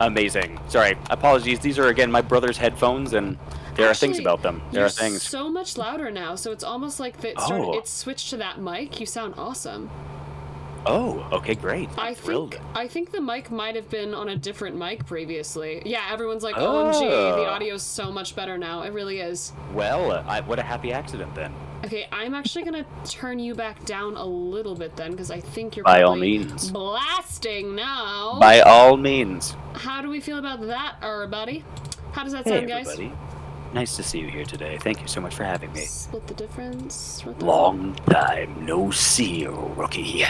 Amazing. Sorry, apologies. These are, again, my brother's headphones, and there are things Actually, about them. There you're are things. so much louder now, so it's almost like that Oh. it switched to that mic. You sound awesome. Oh, okay, great. I I'm thrilled. think the mic might have been on a different mic previously. Yeah, everyone's like, Oh. OMG, the audio's so much better now. It really is. Well, what a happy accident then. Okay, I'm actually gonna turn you back down a little bit then, because I think you're By all probably means. blasting now. By all means. How do we feel about that, buddy? How does that Hey, sound, guys? everybody. Nice to see you here today. Thank you so much for having me. Split the difference. What the- Long time no see, rookie.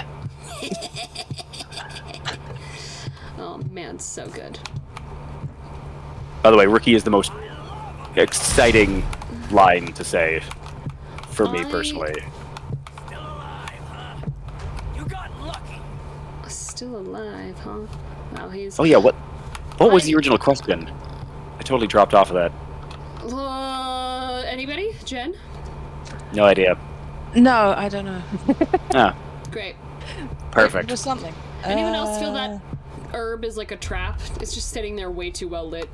Oh man, so good. By the way, rookie is the most exciting line to say for me personally. Still alive, huh? You got lucky. Still alive, huh? Wow, he's. Oh yeah, what was the original question? I totally dropped off of that. Anybody? Jen? No idea. No, I don't know. Ah, Great. perfect. It was something. Anyone else feel that herb is like a trap? It's just sitting there way too well lit.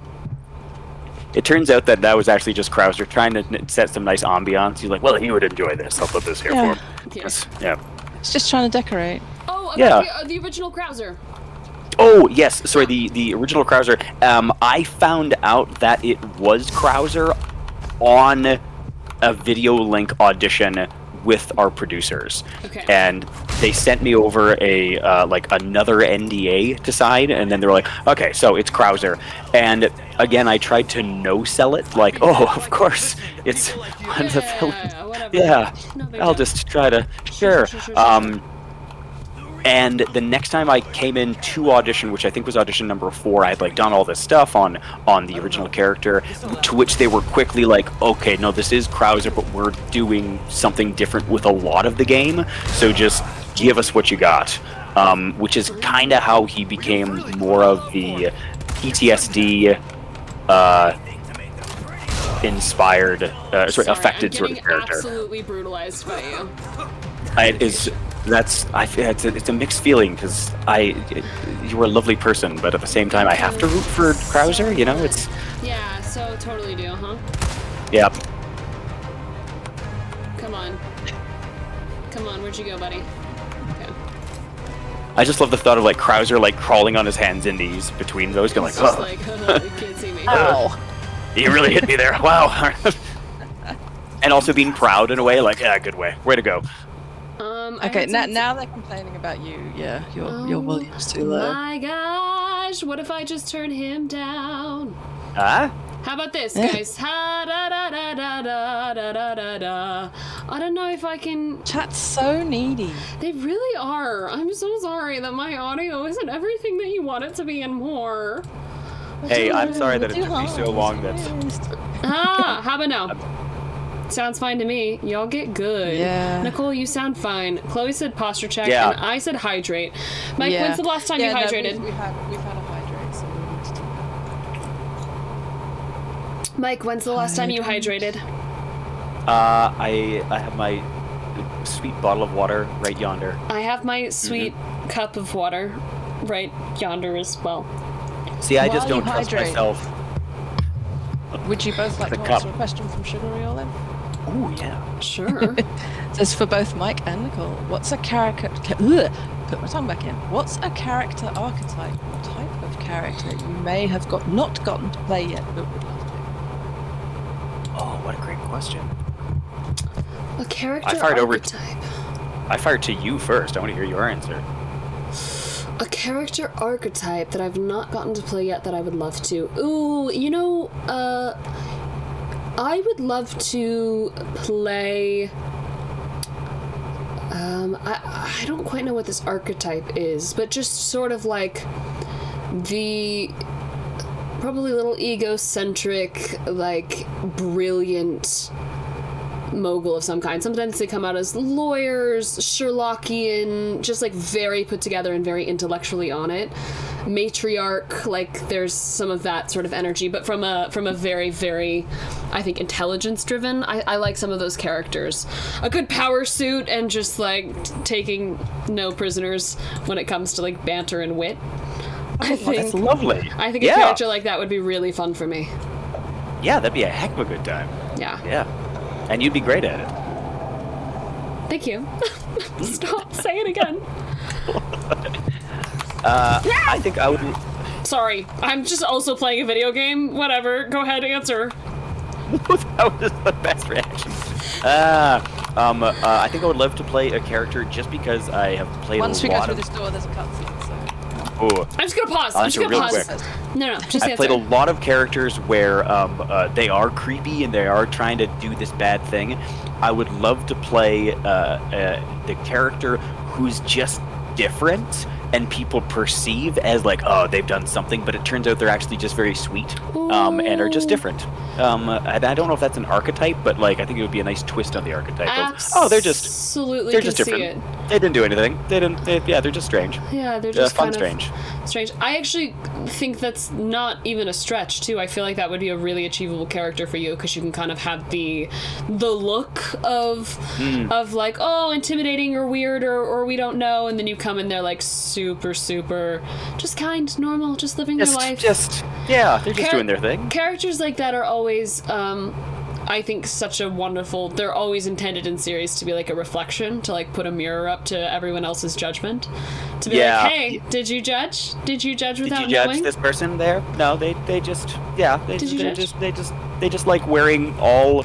It turns out that was actually just Krauser trying to set some nice ambiance. He's like, well, he would enjoy this. I'll put this here Yeah. for him. Yeah. Yes, yeah. It's just trying to decorate. Oh, about Yeah. the original Krauser. Oh, yes. Sorry, the original Krauser. I found out that it was Krauser on a video link audition with our producers. Okay. And they sent me over a like another NDA to sign, and then they were like, okay, so it's Krauser. And again, I tried to no sell it, like, oh, of course, it's one of the villains. Yeah, whatever. Yeah, No big I'll deal. just try to sure. And the next time I came in to audition, which I think was audition number 4, I had like done all this stuff on the original character, to which they were quickly like, okay, no, this is Krauser, but we're doing something different with a lot of the game, so just give us what you got. Which is kind of how he became more of the PTSD inspired, affected I'm sort of getting character. absolutely brutalized by you. It's a mixed feeling because you're a lovely person, but at the same time I have to root for Krauser. You know, it's Yeah, so totally do, huh? yeah. Come on, where'd you go, buddy? Okay. I just love the thought of like Krauser like crawling on his hands and knees between those, going It's like, just oh, like, you can't see me. you really hit me there. Wow. And also being proud in a way, like, yeah, good way to go. I Okay, heard some- now they're complaining about you. Yeah, your volume's too low. My gosh, what if I just turn him down? Ah. How about this, Yeah. guys? Ha da da da da da da da da da. I don't know if I can. Chat's so needy. They really are. I'm so sorry that my audio isn't everything that you want it to be and more. Hey, I'm sorry that it took me so long. Ah, how about now? Sounds fine to me. Y'all get good. Yeah. Nicole, you sound fine. Chloe said posture check, Yeah. and I said hydrate. Mike, Yeah. when's the last time you no, hydrated? We've had a hydrate, so we need to do that. Mike, when's the last time you hydrated? I have my sweet bottle of water right yonder. I have my sweet cup of water right yonder as well. See, I just While you don't trust hydrate. myself. Would you both like The to cup. answer a question from Sugarreal then? Oh yeah. Sure. This is for both Mike and Nicole. What's a character? Ugh, put my tongue back in. What's a character archetype or type of character you may have not gotten to play yet, but would love to? Oh, what a great question. A character I fired over- archetype. I fired to you first. I want to hear your answer. A character archetype that I've not gotten to play yet that I would love to. Ooh, you know, I would love to play. I don't quite know what this archetype is, but just sort of like the probably a little egocentric, like brilliant mogul of some kind. Sometimes they come out as lawyers, Sherlockian, just like very put together and very intellectually on it. Matriarch, like there's some of that sort of energy, but from a very, very, I think, intelligence driven. I like some of those characters. A good power suit and just like taking no prisoners when it comes to like banter and wit. I think That's lovely. I think a character like that would be really fun for me. Yeah, that'd be a heck of a good time. Yeah. Yeah. And you'd be great at it. Thank you. Stop. Say it again. I think I would. Sorry. I'm just also playing a video game. Whatever. Go ahead, answer. That was the best reaction. I think I would love to play a character just because I have played Once a we go lot through of. this door, there's a cutscene. So Ooh. I'm just gonna pause. I'll I'm just answer gonna real pause. quick. No, just I've answer. played a lot of characters where they are creepy and they are trying to do this bad thing. I would love to play the character who's just different and people perceive as like, oh, they've done something, but it turns out they're actually just very sweet and are just different. I don't know if that's an archetype, but like I think it would be a nice twist on the archetype. They're just different. It. They didn't do anything. They're just strange. Yeah, they're just fun, kind of strange. I actually think that's not even a stretch, too. I feel like that would be a really achievable character for you because you can kind of have the look of like, oh, intimidating or weird or we don't know, and then you come in there like super just kind, normal, just living your life. They're just doing their thing. Characters like that are always I think such a wonderful, they're always intended in series to be like a reflection, to like put a mirror up to everyone else's judgment, to be like, hey, did you judge without knowing? Did you judge this person there? No, they just like wearing all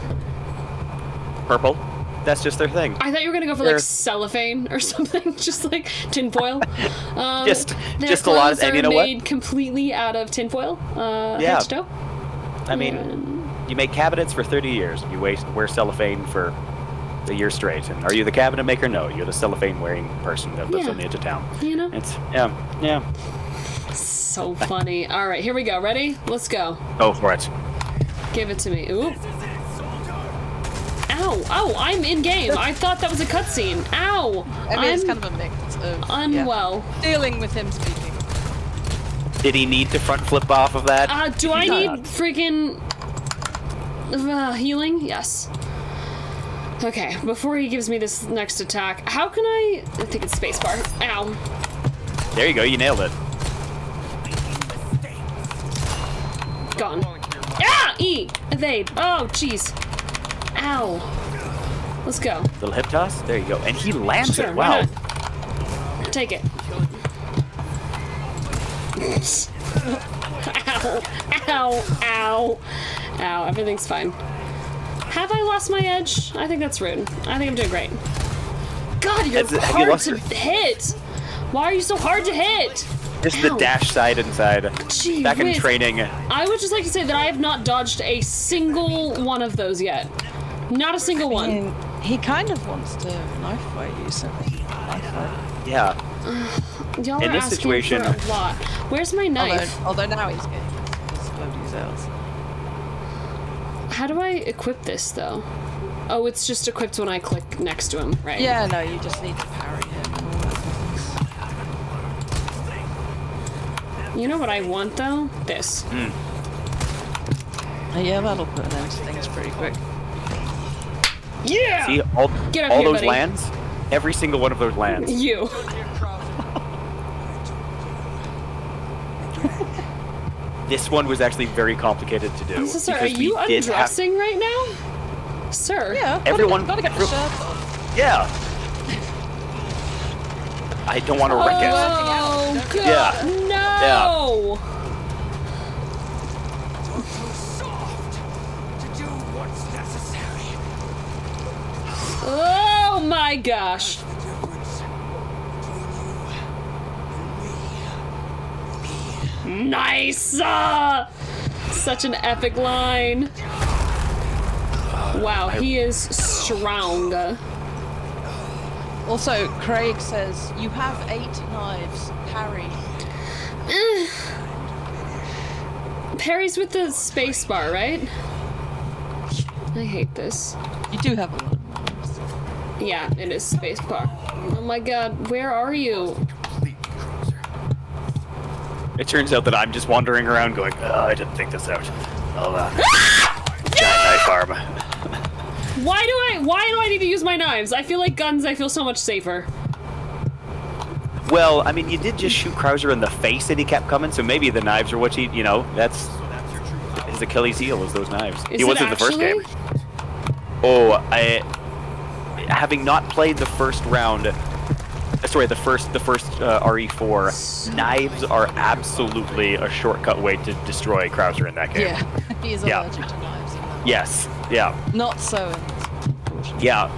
purple. That's just their thing. I thought you were gonna go for like cellophane or something, just like tinfoil. Just a lot of, and you know what? Made completely out of tinfoil, head to toe. I mean, you make cabinets for 30 years. You wear cellophane for a year straight. And are you the cabinet maker? No, you're the cellophane wearing person that lives on the edge of town. You know? It's So funny. All right, here we go. Ready? Let's go. Go for it. Give it to me. Ooh. Ow! Oh, I'm in game. I thought that was a cutscene. Ow! I mean, it's kind of a mix of unwell. Dealing with him speaking. Did he need to front flip off of that? Do I need freaking healing? Yes. Okay, before he gives me this next attack, how can I think it's spacebar. Ow. There you go, you nailed it. Gone. Ah! E! Evade. Oh, jeez. Ow. Let's go. Little hip toss. There you go. And he lands Sure, it. Wow. Take it. Ow. Ow. Ow. Ow. Everything's fine. Have I lost my edge? I think that's rude. I think I'm doing great. God, you're hard to hit. Why are you so hard to hit? Just the dash side and side. Gee Back in whiz. training. I would just like to say that I have not dodged a single one of those yet. Not a single one. He kind of wants to knife fight you, so knife fight. Yeah. Y'all in are this asking situation, for a lot. Where's my knife? Although now he's getting his loading cells. How do I equip this, though? Oh, it's just equipped when I click next to him, right? Yeah, no, you just need to parry him and all that things. You know what I want, though? This. Yeah, that'll put an end to things pretty quick. Yeah! See, all Get up all here, those buddy. lands? Every single one of those lands. You. This one was actually very complicated to do. I'm so sorry, are because we you did have- undressing right now? Sir? Yeah, Everyone- gotta get the shirt off. Yeah. I don't want to wreck it. Oh, God. Yeah. No! Too soft to do what's necessary. Oh my gosh. The difference between you and me. Nice! Such an epic line. Wow, he is strong. Also, Craig says, you have 8 knives, parry. Parry's with the space bar, right? I hate this. You do have a lot of knives. Yeah, it is space bar. Oh my god, where are you? Completely, Krauser. It turns out that I'm just wandering around going, I didn't think this out. Giant knife arm. Why do I need to use my knives? I feel like guns, I feel so much safer. Well, I mean, you did just shoot Krauser in the face and he kept coming, so maybe the knives are what he, that's So that's your true power. his Achilles heel is those knives. Is He was it in the first actually? game. Oh, having not played the first round, sorry, the first RE4, knives are absolutely a shortcut way to destroy Krauser in that game. Yeah, he is Yeah. allergic to knives. in that. Yes, yeah, Not so in this one, unfortunately. yeah.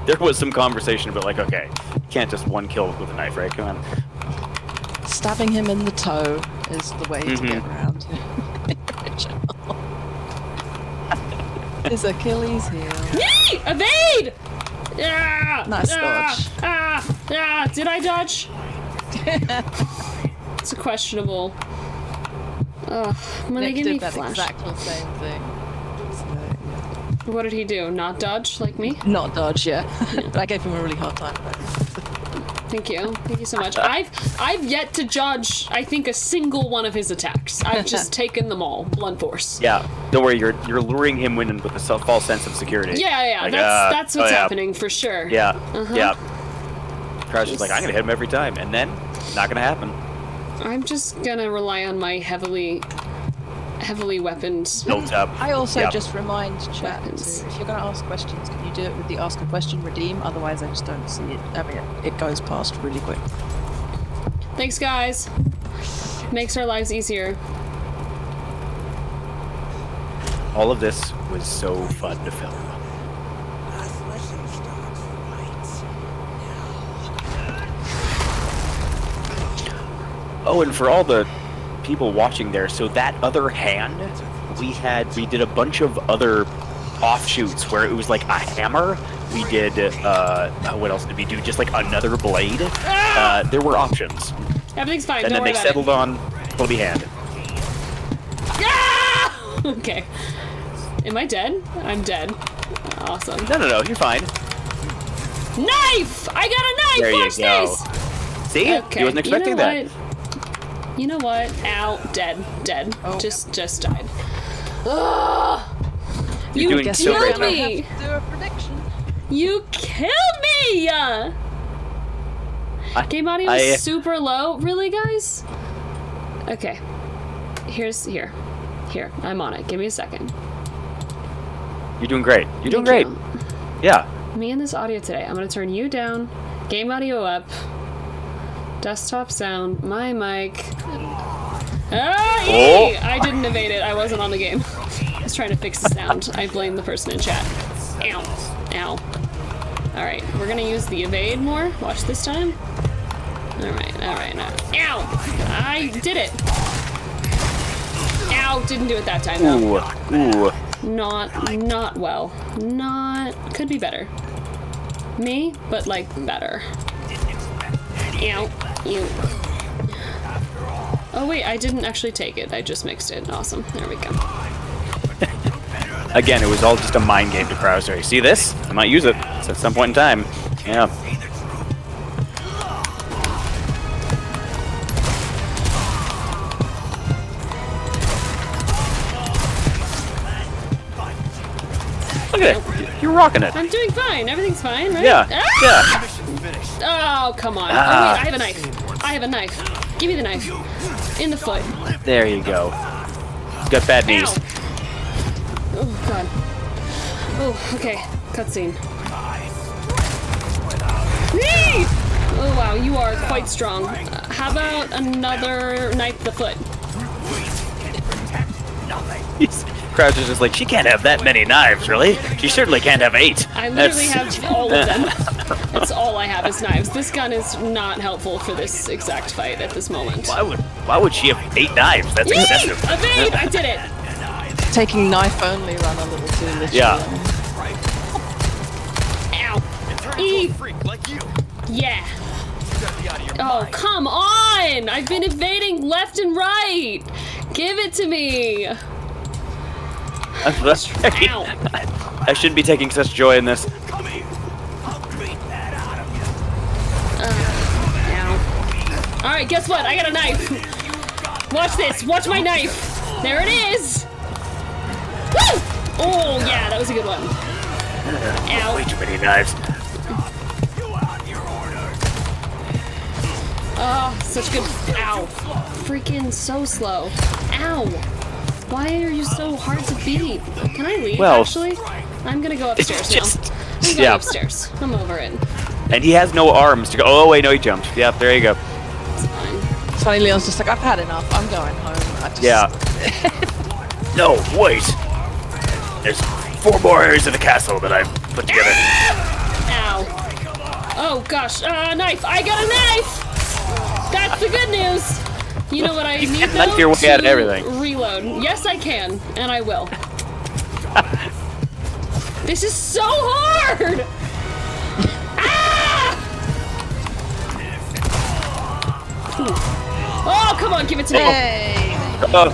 There was some conversation about like, okay, you can't just one kill with a knife, right? Come on. Stabbing him in the toe is the way to get around original. His Achilles heel. Yee! Evade! Ah! Nice ah, dodge. Did I dodge? It's a questionable. Ugh, when they Nick give did me that flash. exactly same thing. So, yeah. What did he do? Not dodge like me? Not dodge, yeah. But I gave him a really hard time. Thank you. Thank you so much. I've yet to judge, I think, a single one of his attacks. I've just taken them all. Blunt force. Yeah, don't worry, you're luring him in with a false sense of security. Yeah. Like, That's what's oh, yeah. happening for sure. Yeah, Uh-huh. yeah. Krauser's like, I'm gonna hit him every time, and then, not gonna happen. I'm just gonna rely on my heavily weaponed. Built up. I also Yeah. just remind chat to, Weapons. if you're going to ask questions, can you do it with the ask a question redeem? Otherwise, I just don't see it. I mean, it goes past really quick. Thanks, guys. Makes our lives easier. All of this was so fun to film. Last lesson starts right Oh, and for all the people watching there, so that other hand, we did a bunch of other offshoots where it was like a hammer. We did, what else did we do? Just like another blade. There were options. Everything's fine. And Don't then worry they about settled on clubby hand. it. Ah! Okay. Am I dead? I'm dead. Awesome. No, you're fine. Knife! I got a knife! There you Watch go. this! See? Okay. You wasn't expecting that. You know what? Ow. Dead. Oh. Just died. Ugh! You're doing so killed great now. me! Have to do a prediction. You killed me! Game audio is super low. Really, guys? Okay. Here. I'm on it. Give me a second. You're doing great. You're doing Thank great. you. Yeah. Me and this audio today. I'm gonna turn you down. Game audio up. Desktop sound. My mic. Ah, Oh. I didn't evade it. I wasn't on the game. I was trying to fix the sound. I blame the person in chat. Ow. Alright, we're gonna use the evade more. Watch this time. Alright, now. Ow! I did it! Ow! Didn't do it that time though. Ooh. Not well. Could be better. Me, but like better. Ow. Ew. Oh wait, I didn't actually take it. I just mixed it. Awesome. There we go. Again, it was all just a mind game to Krauser. You see this? I might use it at some point in time. Yeah. Look at it. You're rocking it. I'm doing fine. Everything's fine, right? Yeah. Ah! Yeah. Mission finished. Oh, come on. Ah. Oh, wait, I have a knife. Give me the knife. In the foot. There you go. He's got bad knees. Ow. Oh, God. Oh, okay. Cutscene. Whee! Oh, wow. You are quite strong. How about another knife to the foot? Krauser's just like, she can't have that many knives, really? She certainly can't have 8. I literally have all of them. That's all I have is knives. This gun is not helpful for this exact fight at this moment. Why would she have 8 knives? That's Yay! excessive. Evade! I did it! Taking knife only run a little too literally. Yeah. Ow. Eat! Freak like you. Yeah. You gotta be out of your Oh, mind. come on! I've been evading left and right! Give it to me! Ow. I shouldn't be taking such joy in this. Come here. I'll beat that out of you. Ow. Alright, guess what? I got a knife! Watch this! Watch my knife! There it is! Woo! Oh, yeah, that was a good one. Ow. Way too many knives. Oh, such good. Ow. Freaking so slow. Ow. Why are you so hard to beat? Can I leave, Well, actually? I'm gonna go upstairs now. just- I'm going yeah. upstairs. I'm over it. And he has no arms to go. Oh, wait, no, he jumped. Yep, there you go. It's fine. It's funny, Leon's just like, I've had enough. I'm going home. I just... Yeah. No, wait. There's 4 more areas of the castle that I've put together. Ow. Oh, gosh. Knife. I got a knife! That's the good news! You know what I need, can though? knife your way To out of everything. reload. Yes, I can. And I will. This is so hard! Ah! Oh, come on, give it to me. Hey! Oh,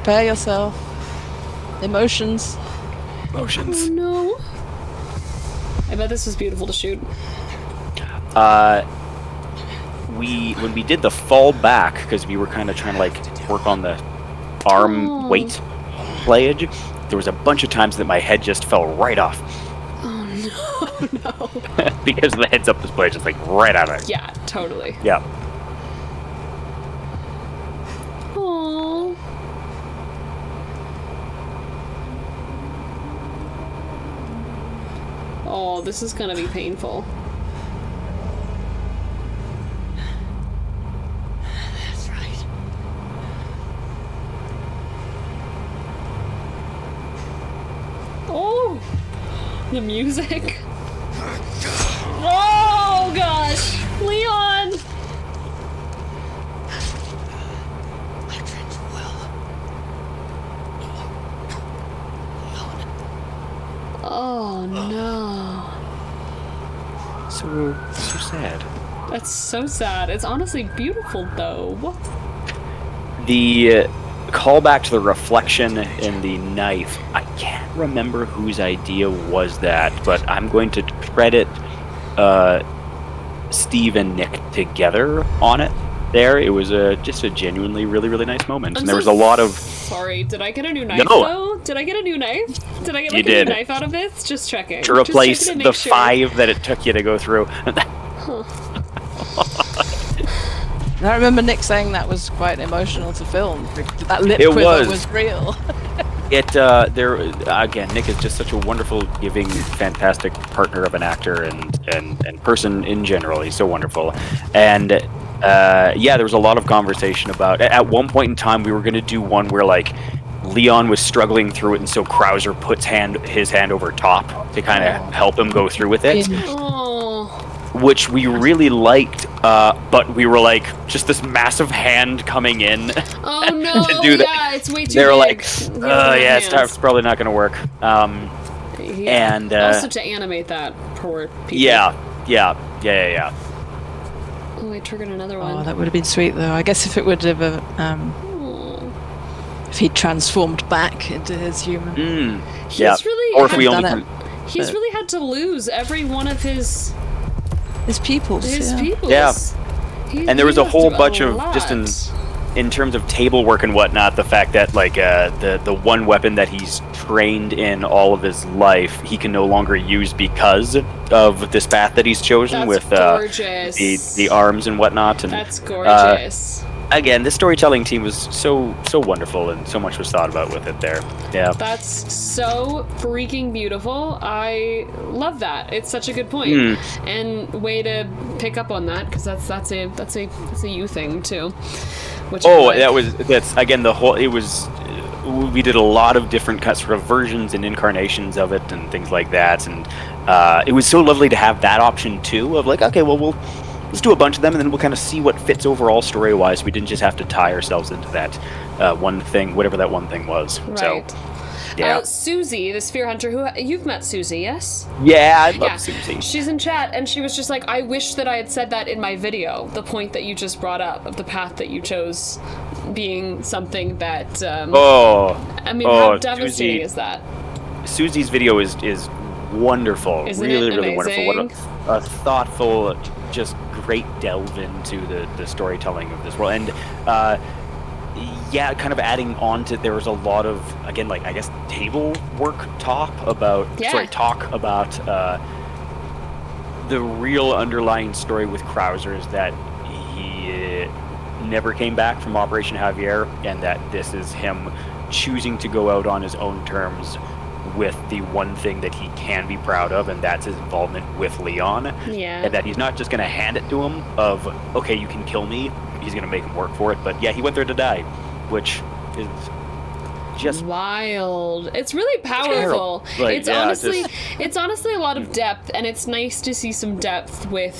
Prepare yourself. Emotions. motions. Oh, no. I bet this was beautiful to shoot. When we did the fall back, because we were kind of trying to like work on the arm weight playage, there was a bunch of times that my head just fell right off. Oh, no. Because of the heads up display, just like right out of it. Yeah, totally. Yeah. Aww. Oh, this is gonna be painful. That's right. Oh, the music. Oh gosh, Leon. Oh no. So sad. That's so sad. It's honestly beautiful though. The callback to the reflection in the knife, I can't remember whose idea was that, but I'm going to credit Steve and Nick together on it. There, it was just a genuinely really nice moment, and there was a lot of. Sorry, did I get a new knife No. though? Did I get a new knife? Did I get You like a did. new knife out of this? Just checking. To replace Just checking to the make sure. 5 that it took you to go through. I remember Nick saying that was quite emotional to film. That lip It quiver was. was real. There again, Nick is just such a wonderful, giving, fantastic partner of an actor and person in general. He's so wonderful, and yeah, there was a lot of conversation about. At one point in time, we were going to do one where like Leon was struggling through it, and so Krauser puts his hand over top to kind of help him go through with it, Oh. which we really liked. But we were like, just this massive hand coming in. Oh no! To do that. Yeah, it's way too. They were big. like, He doesn't oh have yeah, hands. it's probably not going to work. Yeah. and, also to animate that poor people. Yeah. Oh, I triggered another one. Oh, that would have been sweet though. I guess if it would have, Oh. if he transformed back into his human. He's Yeah. really. Or if we Done only. it. He's really had to lose every one of his His peoples. yeah. peoples. Yeah. He And there was a went whole through bunch a of just in lot. in terms of table work and whatnot, the fact that like the one weapon that he's trained in all of his life, he can no longer use because of this path that he's chosen. That's with gorgeous. the arms and whatnot. And That's gorgeous. again, the storytelling team was so wonderful, and so much was thought about with it there. Yeah. That's so freaking beautiful. I love that. It's such a good point. And way to pick up on that, because that's a you thing too. Which I like. That's again the whole. It was. We did a lot of different sort of versions and incarnations of it and things like that, and it was so lovely to have that option too. Of like, okay, well, let's do a bunch of them, and then we'll kind of see what fits overall story-wise. We didn't just have to tie ourselves into that one thing, whatever that one thing was. Right. So, yeah. Susie, the Sphere Hunter, who you've met Susie, yes? Yeah, I love Susie. She's in chat, and she was just like, I wish that I had said that in my video, the point that you just brought up of the path that you chose being something that, how devastating is that? Susie's video is wonderful. Isn't really, it really amazing? wonderful. What a thoughtful, just great delve into the storytelling of this world. And, kind of adding on to, there was a lot of, again, like, I guess, table work talk about the real underlying story with Krauser is that he never came back from Operation Javier, and that this is him choosing to go out on his own terms with the one thing that he can be proud of, and that's his involvement with Leon. Yeah. And that he's not just going to hand it to him of, okay, you can kill me, he's going to make him work for it, but yeah, he went there to die, which is just wild. It's really powerful. Like, it's honestly a lot of depth, and it's nice to see some depth with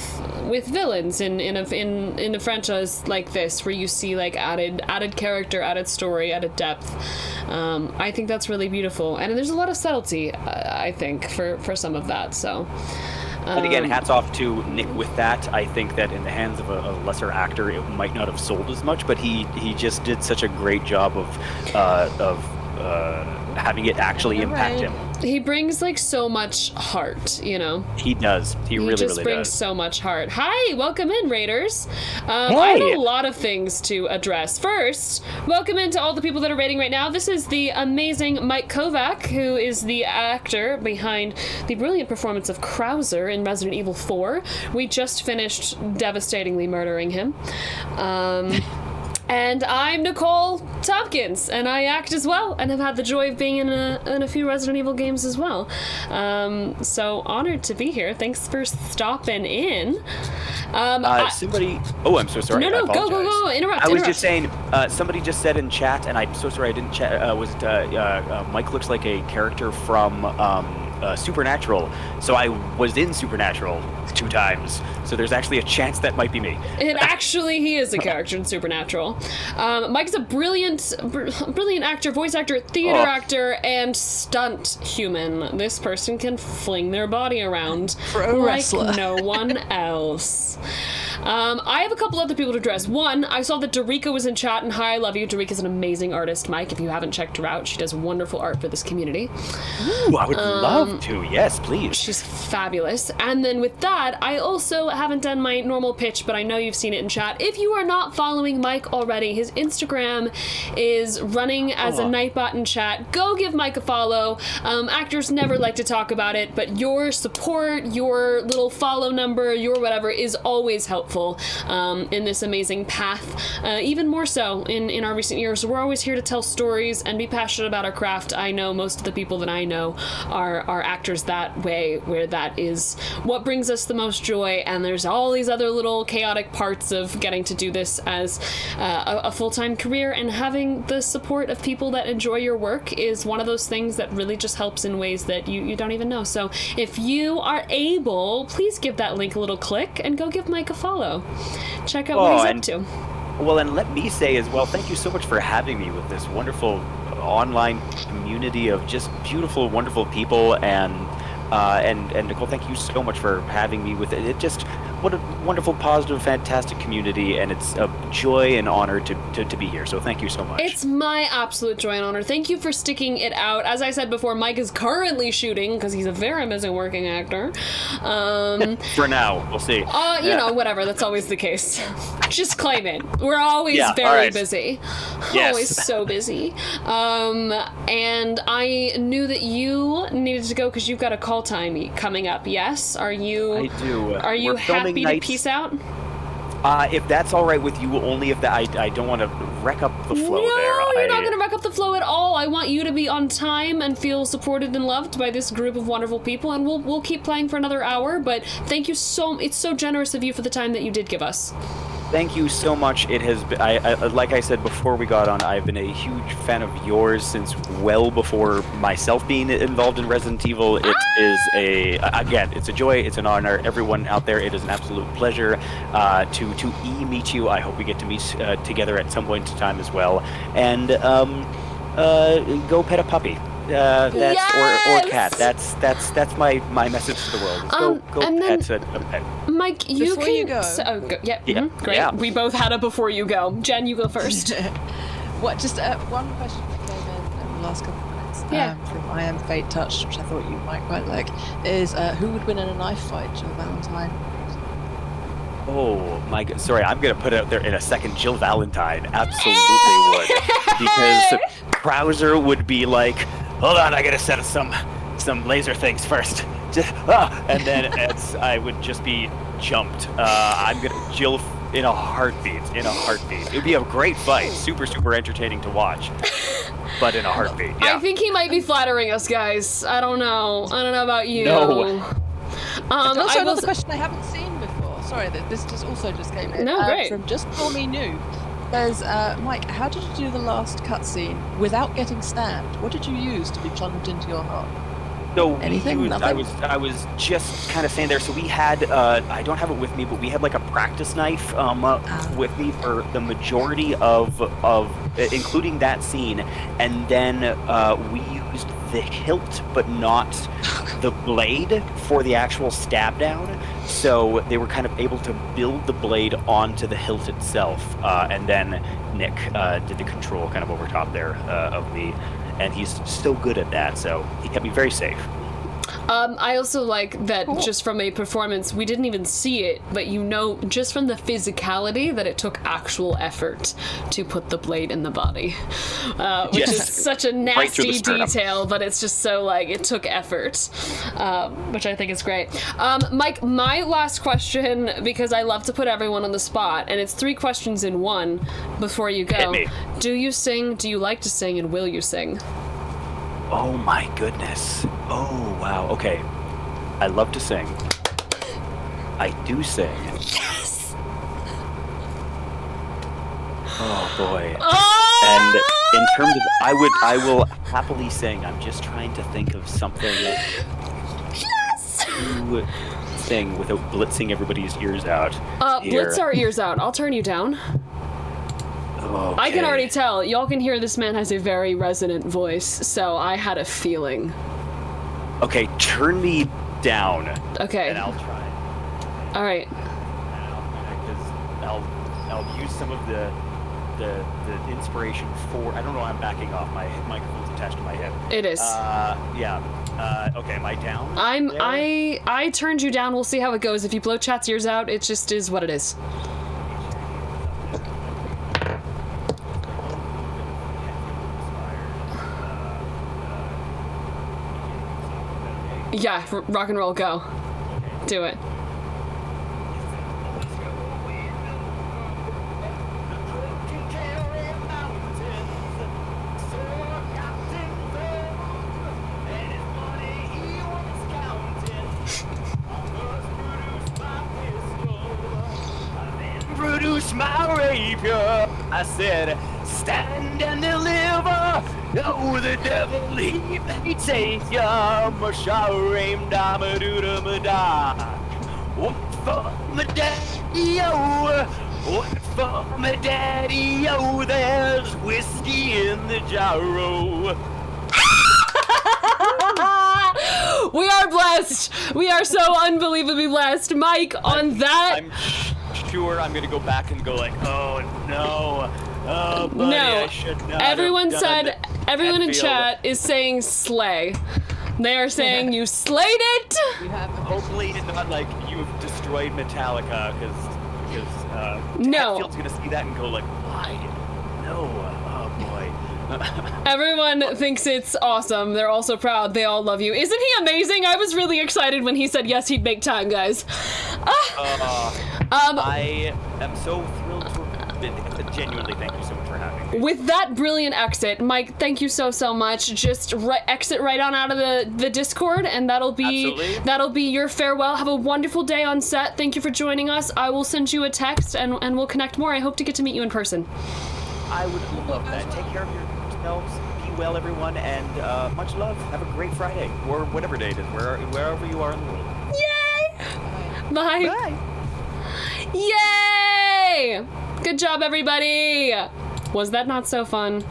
villains in a franchise like this, where you see like added character, added story, added depth. I think that's really beautiful, and there's a lot of subtlety, I think, for some of that. So. And again, hats off to Nick with that. I think that in the hands of a lesser actor, it might not have sold as much, but he just did such a great job of having it actually impact him. He brings like so much heart, you know. He does. He really just brings does. so much heart. Hi, welcome in, Raiders. Hey. I have a lot of things to address. First, welcome in to all the people that are raiding right now. This is the amazing Mike Kovac, who is the actor behind the brilliant performance of Krauser in Resident Evil 4. We just finished devastatingly murdering him. And I'm Nicole Tompkins, and I act as well, and have had the joy of being in a few Resident Evil games as well. So honored to be here. Thanks for stopping in. Somebody. Oh, I'm so sorry. No, go. Interrupt. I was just saying. Somebody just said in chat, and I'm so sorry I didn't chat. Mike looks like a character from Supernatural. So I was in Supernatural 2 times. So there's actually a chance that might be me. And actually, he is a character in Supernatural. Mike's a brilliant actor, voice actor, theater actor, and stunt human. This person can fling their body around like no one else. I have a couple other people to address. One, I saw that Darika was in chat, and hi, I love you. Darika's an amazing artist, Mike. If you haven't checked her out, she does wonderful art for this community. Ooh, I would love to. Yes, please. She's fabulous. And then with that, I also haven't done my normal pitch, but I know you've seen it in chat. If you are not following Mike already, his Instagram is running as a Nightbot in chat. Go give Mike a follow. Actors never like to talk about it, but your support, your little follow number, your whatever is always helpful in this amazing path. Even more so in our recent years. We're always here to tell stories and be passionate about our craft. I know most of the people that I know are actors that way, where that is what brings us the most joy, and there's all these other little chaotic parts of getting to do this as a full-time career, and having the support of people that enjoy your work is one of those things that really just helps in ways that you don't even know. So if you are able, please give that link a little click and go give Mike a follow. Check out what he's up to. Well, and let me say as well, thank you so much for having me with this wonderful online community of just beautiful, wonderful people, and And Nicole, thank you so much for having me with it. It just, what a wonderful, positive, fantastic community, and it's a joy and honor to be here. So thank you so much. It's my absolute joy and honor. Thank you for sticking it out. As I said before, Mike is currently shooting because he's a very busy working actor. For now, we'll see. You know, whatever. That's always the case. Just claim it. We're always very all right. busy. Yes. Always so busy. And I knew that you needed to go because you've got a call time coming up. Yes? Are you? I do. Are you We're filming happy nights. to peace out? If that's all right with you, only if that I don't want to wreck up the flow No, there. you're not going to wreck up the flow at all. I want you to be on time and feel supported and loved by this group of wonderful people, and we'll keep playing for another hour, but thank you it's so generous of you for the time that you did give us. Thank you so much. It has been, like I said before we got on, I've been a huge fan of yours since well before myself being involved in Resident Evil. It is again, it's a joy, it's an honor. Everyone out there, it is an absolute pleasure to meet you. I hope we get to meet together at some point in time as well. And go pet a puppy. Or cat. That's my message to the world. Go and then, pet a pet. Mike, you Before can. you go. Great. Yeah. We both had a before you go. Jen, you go first. What? Just one question that came in the last couple of minutes. From I Am Fate Touched, which I thought you might quite like, is who would win in a knife fight, Jill Valentine? Oh my god! Sorry, I'm gonna put it out there in a second. Jill Valentine absolutely would, because Krauser would be like, "Hold on, I gotta set up some laser things first," and then I would just be jumped. I'm gonna Jill in a heartbeat. It would be a great fight, super entertaining to watch, but in a heartbeat. Yeah. I think he might be flattering us, guys. I don't know about you. No. Also, another question I haven't seen before. Sorry, this just came in. No, great. From Just For Me New. Says, Mike, how did you do the last cutscene without getting stabbed? What did you use to be plunged into your heart? So Anything? Nothing? I was just kind of saying there. So we had I don't have it with me, but we had like a practice knife with me for the majority of including that scene, and then we used the hilt but not the blade for the actual stab down. So they were kind of able to build the blade onto the hilt itself, and then Nick did the control kind of over top there of me. And he's so good at that, so he kept me very safe. I also like that just from a performance, we didn't even see it, but you know, just from the physicality, that it took actual effort to put the blade in the body, which is such a nasty detail, but it's just so like, it took effort, which I think is great. Mike, my last question, because I love to put everyone on the spot, and it's 3 questions in one before you go. Hit me. Do you sing? Do you like to sing? And will you sing? Oh my goodness. Oh wow. Okay. I love to sing. I do sing. Yes! Oh boy. Oh! And in terms of I will happily sing. I'm just trying to think of something Yes! to sing without blitzing everybody's ears out. Blitz our ears out. I'll turn you down. Okay. I can already tell. Y'all can hear this man has a very resonant voice, so I had a feeling. Okay, turn me down. Okay. And I'll try. All right. I'll use some of the inspiration for. I don't know why I'm backing off. My microphone's attached to my hip. It is. Yeah. Okay, am I down? there? I turned you down. We'll see how it goes. If you blow chat's ears out, it just is what it is. Yeah, rock and roll, go. Do it. Produce my rapier. I said, stand and deliver. Oh, the devil, he may take ya. Masharim dama doo ma da. What for my daddy, oh? What for my daddy, oh? There's whiskey in the jarro. We are blessed. We are so unbelievably blessed. Mike, on that. I'm sure I'm gonna go back and go like, oh no. Oh, buddy, No. I should not Everyone have done said, everyone in Enfield. chat is saying slay. They are saying you slayed it. We have Hopefully it's not like you've destroyed Metallica, because No. Hetfield's gonna see that and go like, why? No. Oh boy. Everyone thinks it's awesome. They're also proud. They all love you. Isn't he amazing? I was really excited when he said yes, he'd make time, guys. I am so thrilled to have been. Genuinely, thank you so much for having me. With that brilliant exit, Mike, thank you so much. Just exit right on out of the Discord, and that'll be your farewell. Have a wonderful day on set. Thank you for joining us. I will send you a text, and we'll connect more. I hope to get to meet you in person. I would love that. Take care of yourselves. Be well, everyone, and much love. Have a great Friday, or whatever day it is, wherever you are in the world. Yay! Bye. Bye. Yay! Good job, everybody! Was that not so fun?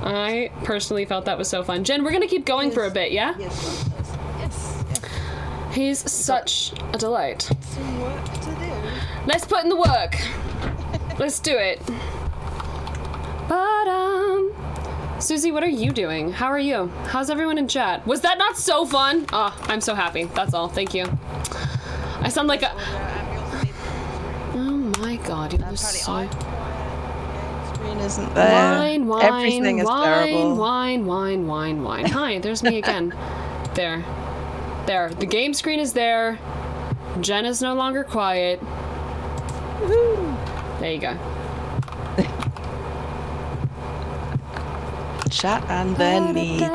I personally felt that was so fun. Jen, we're gonna keep going for a bit, yeah? Yes. He's such a delight. Some work to do. Let's put in the work. Let's do it. Susie, what are you doing? How are you? How's everyone in chat? Was that not so fun? Oh, I'm so happy. That's all. Thank you. I sound like a... Oh my god, you're so... Screen isn't there. Everything is terrible. Wine. Hi, there's me again. There. The game screen is there. Jen is no longer quiet. Woohoo. There you go. Chat and their needs. They're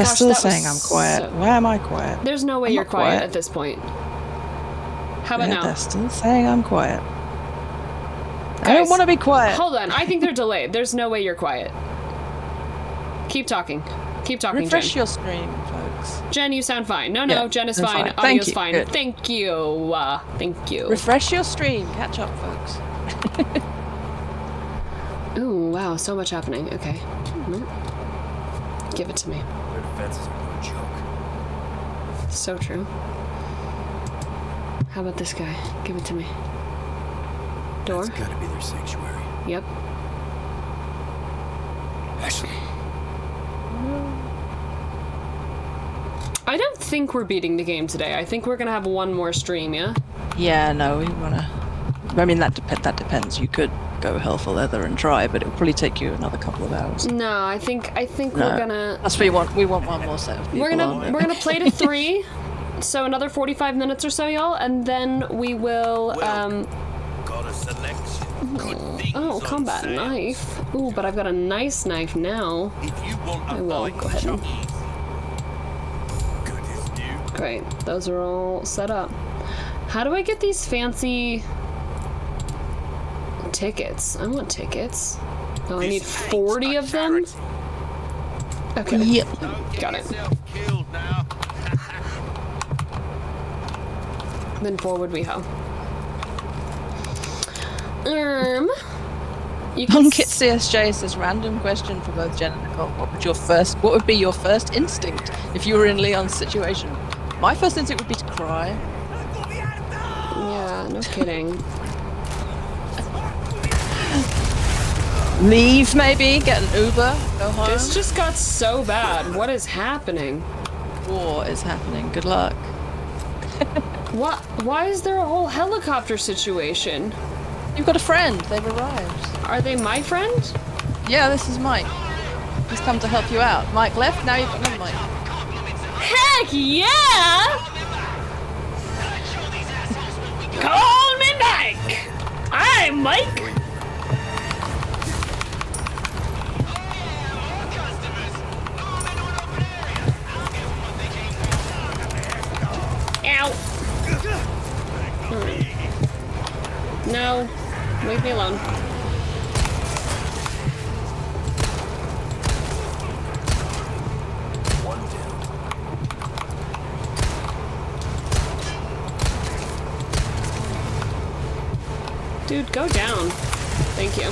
Gosh, still that was saying I'm quiet. so- Why am I quiet? There's no way I'm you're not quiet quiet. at this point. How about Yeah, now? they're still saying I'm quiet. I Guys, don't want to be quiet. Hold on, I think they're delayed. There's no way you're quiet. Keep talking. Keep talking, Refresh Jen. your screen, folks. Jen, you sound fine. No, Jen is I'm fine. fine. Thank Audio's you. fine. Good. Thank you. Thank you. Refresh your stream. Catch up, folks. Ooh, wow, so much happening. Okay. Give it to me. Their defenses are no joke. So true. How about this guy? Give it to me. Door? That's gotta be their sanctuary. Yep. Ashley. I don't think we're beating the game today. I think we're gonna have one more stream, yeah? Yeah, no, we wanna. I mean, that depends. You could go hell for leather and try, but it'll probably take you another couple of hours. No, I think No. we're gonna That's what we want. We want one more set of people. we're on it. gonna play to 3, so another 45 minutes or so, y'all, and then we will Got a selection. Good things oh, on combat sale. knife. Ooh, but I've got a nice knife now. If you want a I will fine go ahead and choice. Good as new. great. Those are all set up. How do I get these fancy tickets? I want tickets. Oh, I need This ain't 40 a of them? charity. Okay. Yep. Don't get Got it. yourself killed now. Then forward we ho. You can Punkit CSJ says, random question for both Jen and Nicole. What would be your first instinct if you were in Leon's situation? My first instinct would be to cry. Yeah, no kidding. Leave, maybe, get an Uber, go home. This just got so bad. What is happening? War is happening. Good luck. What? Why is there a whole helicopter situation? You've got a friend. They've arrived. Are they my friend? Yeah, this is Mike. He's come to help you out. Mike left, now you've got another Mike. Heck yeah! Call me Mike! I'm Mike! Ow! No, leave me alone. Dude, go down. Thank you.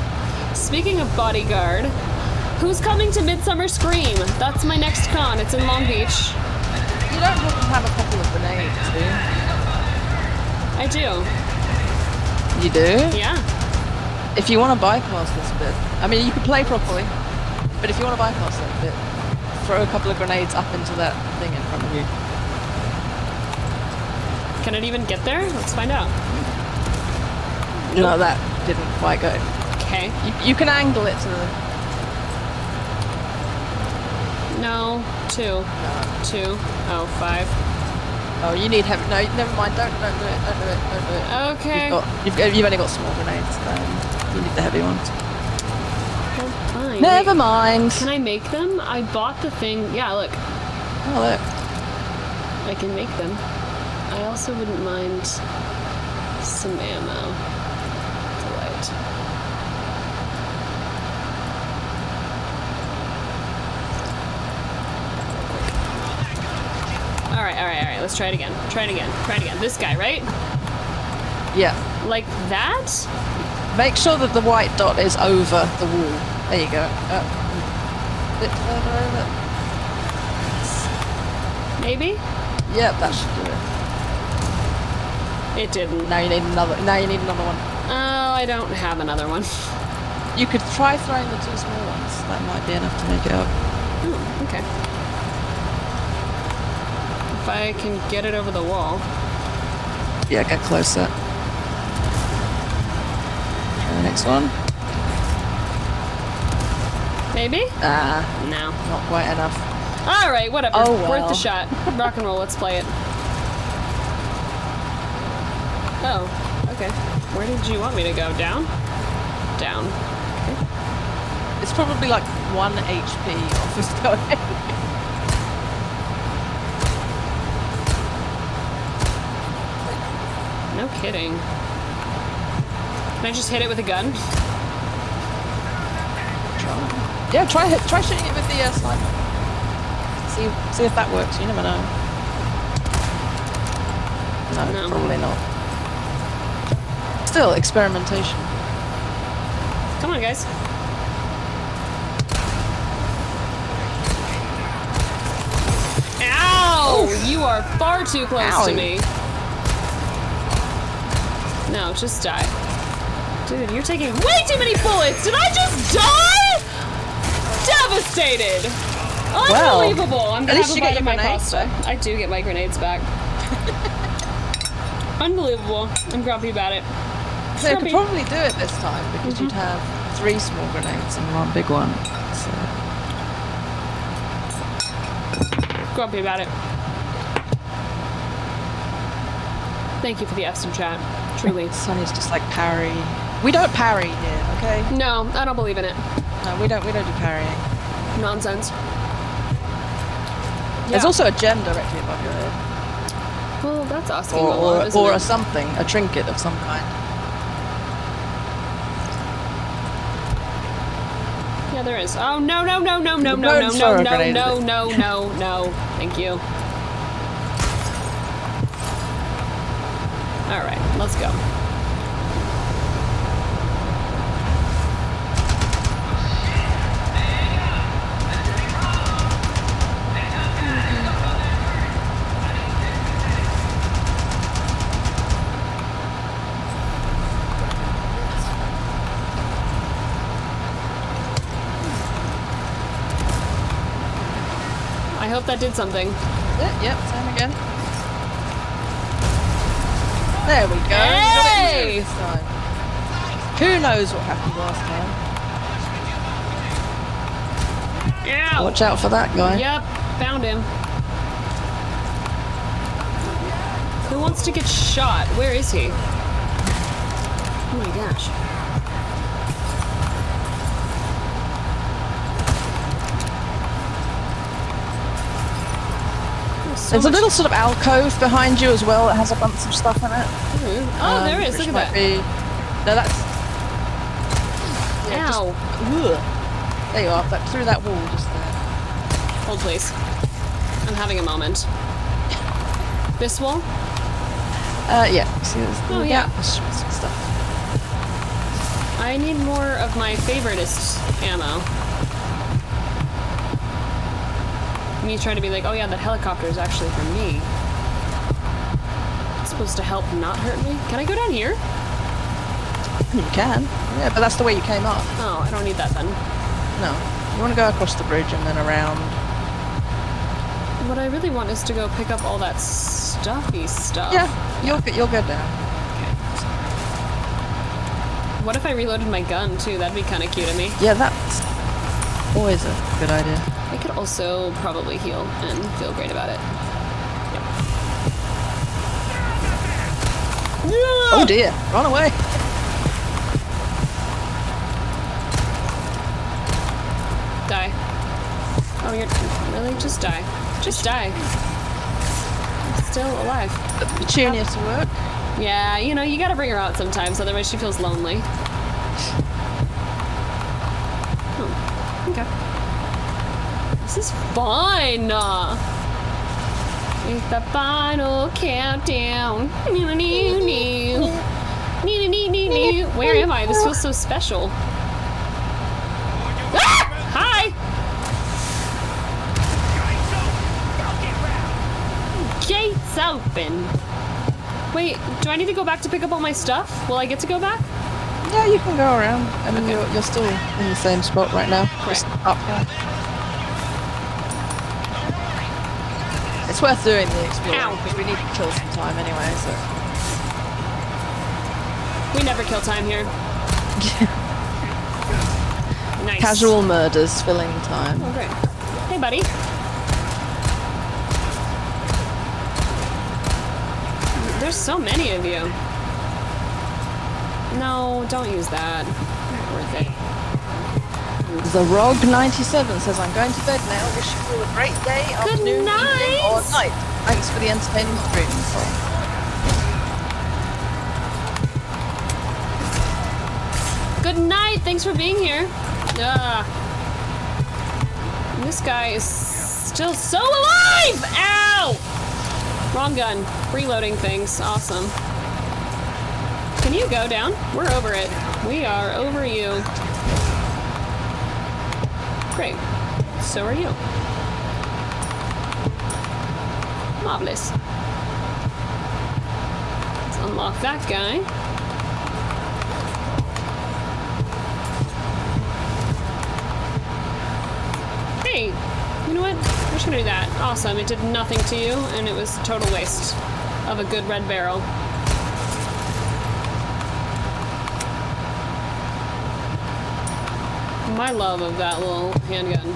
speaking of bodyguard, who's coming to Midsummer Scream? That's my next con. It's in Long Beach. You don't have to have a couple of grenades, do you? I do. You do? Yeah. If you want to bypass this bit, I mean, you could play properly, but if you want to bypass that bit, throw a couple of grenades up into that thing in front of you. Can it even get there? Let's find out. No, that didn't quite go. Okay. You can angle it to the... No. 2. 2. Oh, 5. Oh, you need heavy... No, never mind. Don't do it. Don't do it. Don't do it. Okay. You've only got small grenades. You need the heavy ones. Oh, fine. Never Wait, mind. Can I make them? I bought the thing. Yeah, look. Oh, look. I can make them. I also wouldn't mind some ammo. Delight. Alright. Let's try it again. Try it again. This guy, right? Yeah. Like that? Make sure that the white dot is over the wall. There you go. Bit further over. Maybe? Yep, that should do it. It didn't. Now you need another. Now you need another one. Oh, I don't have another one. You could try throwing the 2 small ones. That might be enough to make it up. Oh, okay. If I can get it over the wall. Yeah, get closer. Try the next one. Maybe? No. Not quite enough. Alright, whatever. Oh, well. Worth the shot. Rock and roll, let's play it. Oh, okay. Where did you want me to go? Down? Down. Okay. It's probably like 1 HP off this going. No kidding. Can I just hit it with a gun? Yeah, try shooting it with the sniper. See if that works. You never know. No, probably not. Still, experimentation. Come on, guys. Ow! You are far too close to me. No, just die. Dude, you're taking way too many bullets! Did I just die?! Devastated! Unbelievable! I'm gonna have a bite of my pasta. I do get my grenades back. Unbelievable. I'm grumpy about it. So you could probably do it this time because you'd have 3 small grenades and 1 big one. So. Grumpy about it. Thank you for the F's in chat. Truly. Sonny's just like parry. We don't parry here, okay? No, I don't believe in it. No, we don't do parrying. Nonsense. There's also a gem directly above your head. Well, that's asking a lot, isn't or it? a something, a trinket of some kind. Yeah, there is. Oh, no. Thank you. Alright, let's go. I hope that did something. Yep, same again. There we go. Hey! This time. Who knows what happened last time? Ow! Watch out for that guy. Yep, found him. Who wants to get shot? Where is he? Oh my gosh. There's a little sort of alcove behind you as well that has a bunch of stuff in it. Oh, there is. Which Look at might that. be... No, that's... Yeah, Ow. There you are. Through that wall just there. Hold, please. I'm having a moment. This wall? Yeah. See, there's Oh, yeah. some stuff. I need more of my favoritist ammo. Me trying to be like, oh yeah, that helicopter is actually for me. It's supposed to help not hurt me. Can I go down here? You can. Yeah, but that's the way you came up. Oh, I don't need that then. No. You want to go across the bridge and then around. What I really want is to go pick up all that stuffy stuff. Yeah, you'll go down. What if I reloaded my gun too? That'd be kind of cute of me. Yeah, that's always a good idea. I could also probably heal and feel great about it. Yep. Oh dear, run away. Die. Oh, you're really? Just die. Just die. I'm still alive. Petunia to work. Yeah, you know, you gotta bring her out sometimes, otherwise she feels lonely. Oh, okay. This is fun! It's the final countdown. Where am I? This feels so special. Ah! Hi! Gates open. Wait, do I need to go back to pick up all my stuff? Will I get to go back? Yeah, you can go around. I mean, you're still in the same spot right now. Just up here. It's worth doing the exploring because we need to kill some time anyway, so. We never kill time here. Nice. Casual murders filling time. Oh, great. Hey, buddy. There's so many of you. No, don't use that. Not worth it. The Rog 97 says, I'm going to bed now. Wish you all a great day, afternoon, evening, or night. Thanks for the entertaining stream. Good night. Thanks for being here. This guy is still so alive! Ow! Wrong gun. Reloading things. Awesome. Can you go down? We're over it. We are over you. Great. So are you. Marvelous. Let's unlock that guy. Hey, you know what? We're just gonna do that. Awesome. It did nothing to you, and it was a total waste of a good red barrel. My love of that little handgun.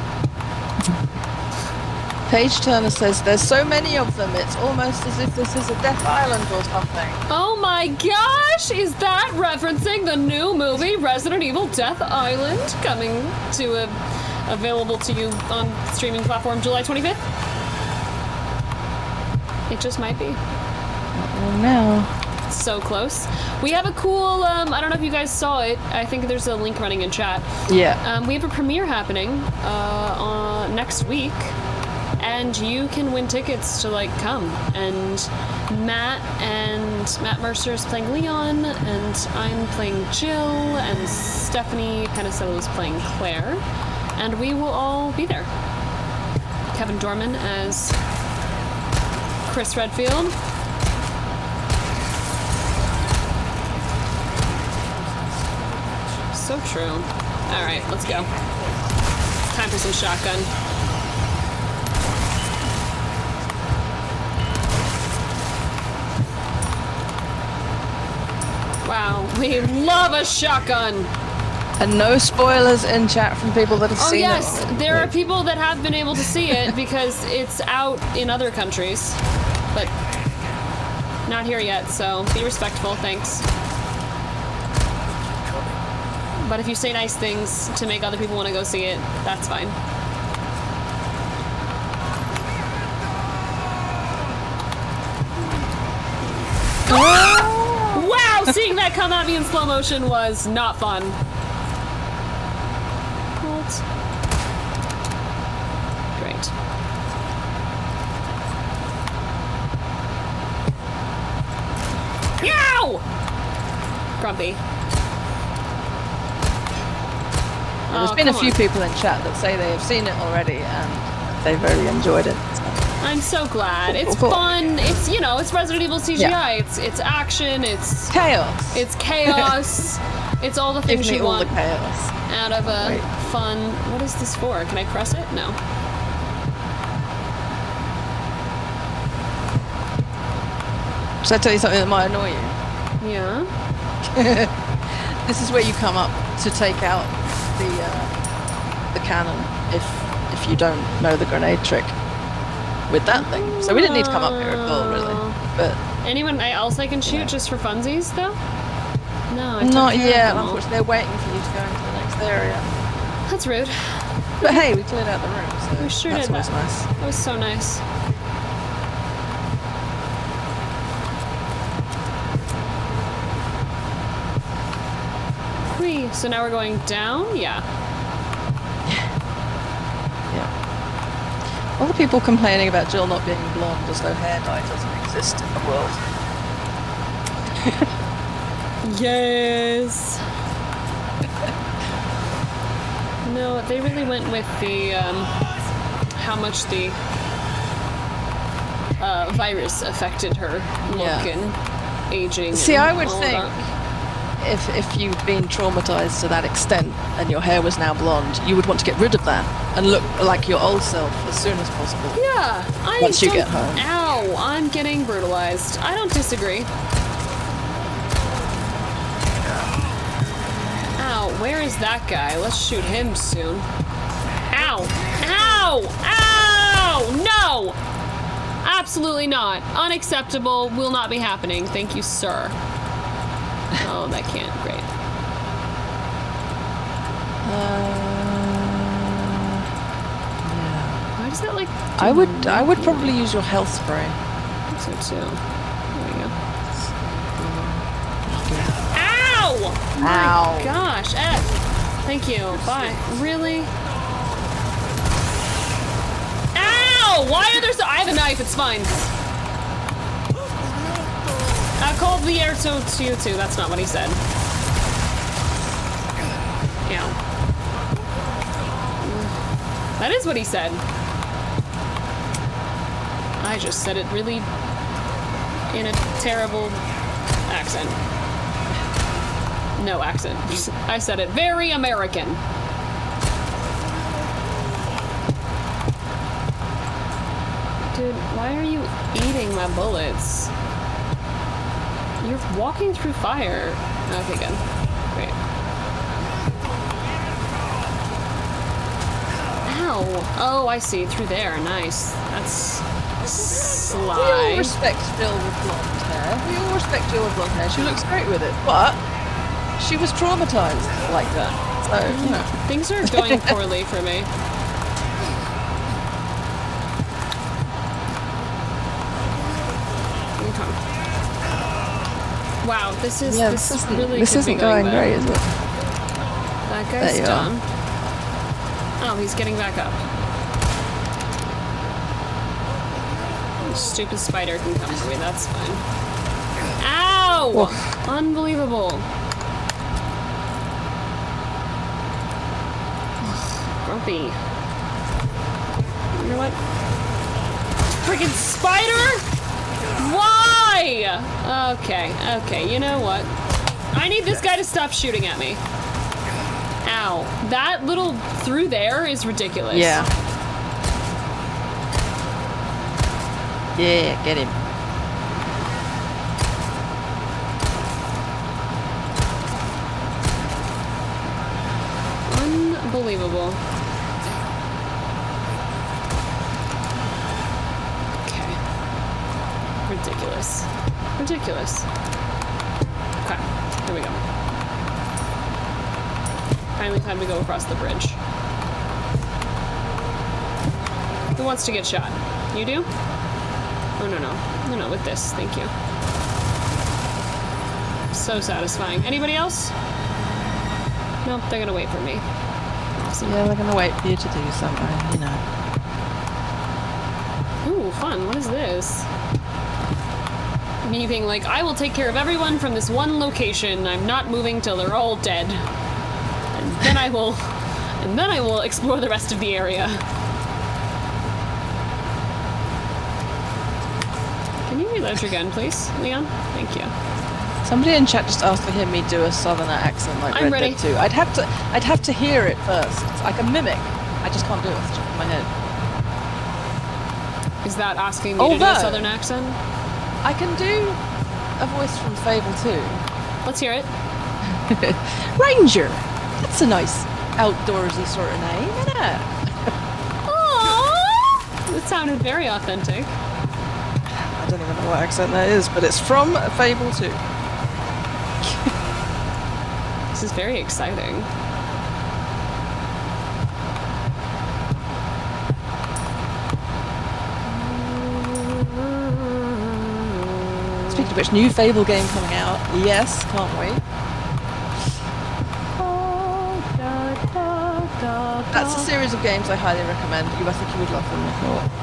Paige Turner says, there's so many of them, it's almost as if this is a Death Island or something. Oh my gosh! Is that referencing the new movie Resident Evil Death Island? Coming to available to you on streaming platform July 25th? It just might be. Oh no. So close. We have a cool, I don't know if you guys saw it. I think there's a link running in chat. Yeah. We have a premiere happening next week. And you can win tickets to like come. And Matt Mercer is playing Leon, and I'm playing Jill, and Stephanie Penicello is playing Claire. And we will all be there. Kevin Dorman as Chris Redfield. So true. Alright, let's go. Time for some shotgun. Wow, we love a shotgun! And no spoilers in chat from people that have seen it. Oh yes, there are people that have been able to see it because it's out in other countries. But not here yet, so be respectful, thanks. But if you say nice things to make other people want to go see it, that's fine. Wow, seeing that come at me in slow motion was not fun. What? Great. Yow! Grumpy. There's been a come few on. people in chat that say they have seen it already and they really enjoyed it. So. I'm so glad. It's Cool. fun. It's it's Resident Evil CGI. It's action. It's Chaos. It's chaos. It's all the Give things me you all want the chaos. out of a Wait. fun. What is this for? Can I press it? No. Should I tell you something that might annoy you? Yeah. This is where you come up to take out the cannon if you don't know the grenade trick with that thing. So we didn't need to come up here at all, really. But Anyone else I can shoot just for funsies, though? No, I not took care yet. of them all. Unfortunately, they're waiting for you to go into the next area. That's rude. But hey, we cleared out the room, so We sure that's did always that. nice. That was so nice. Whee. So now we're going down? Yeah. Yeah. All the people complaining about Jill not being blonde as though hair dye doesn't exist in the world. Yes. No, they really went with the how much the virus affected her look Yeah. and aging. See, and I would all think that. if you've been traumatized to that extent and your hair was now blonde, you would want to get rid of that and look like your old self as soon as possible. Yeah, I Once you don't- get home. Ow, I'm getting brutalized. I don't disagree. Ow, where is that guy? Let's shoot him soon. Ow! Ow! Ow! No! Absolutely not. Unacceptable. Will not be happening. Thank you, sir. Oh, that can't. Great. Yeah. Why does that like? I would probably use your health spray. I think so too. There we go. Ow! Ow. My gosh, F. Thank you. Bye. Really? Ow! Why are there so? I have a knife. It's fine. I called the air to you too. That's not what he said. Ow. That is what he said. I just said it really in a terrible accent. No accent. I said it very American. Dude, why are you eating my bullets? You're walking through fire. Okay, good. Great. Ow. Oh, I see. Through there. Nice. That's We all sly. respect Jill with blonde hair. We all respect Jill with blonde hair. She looks great with it, but she was traumatized like that. So, you know. Things are going poorly for me. Okay. Wow, this is Yeah, this this isn't, really this could isn't be going going bad. great, is it? That There guy's you are. done. Oh, he's getting back up. Stupid spider can come for me, that's fine. Ow! Woof. Unbelievable. Ugh, grumpy. You know what? Freaking spider? Why? Okay, you know what? I need this guy to stop shooting at me. Ow. That little through there is ridiculous. Yeah. Yeah, get him. Unbelievable. Okay. Ridiculous. Ridiculous. Okay, here we go. Finally time to go across the bridge. Who wants to get shot? You do? Oh, no, with this, thank you. So satisfying. Anybody else? Nope, they're gonna wait for me. Awesome. Yeah, they're gonna wait for you to do something, you know. Ooh, fun. What is this? Me being like, I will take care of everyone from this one location. I'm not moving till they're all dead. And then I will And then I will explore the rest of the area. Can you reload your gun, please, Leon? Thank you. Somebody in chat just asked to hear me do a southern accent like I'm Red ready. Dead 2. I'd have to hear it first. I can mimic. I just can't do it off the top of my head. Is that asking me to do a southern accent? I can do a voice from Fable 2. Let's hear it. Ranger. That's a nice outdoorsy sort of name, isn't it? Aww! That sounded very authentic. I don't even know what accent that is, but it's from Fable 2. This is very exciting. Speaking of which, new Fable game coming out. Yes, can't wait. That's a series of games I highly recommend. I think you would love them.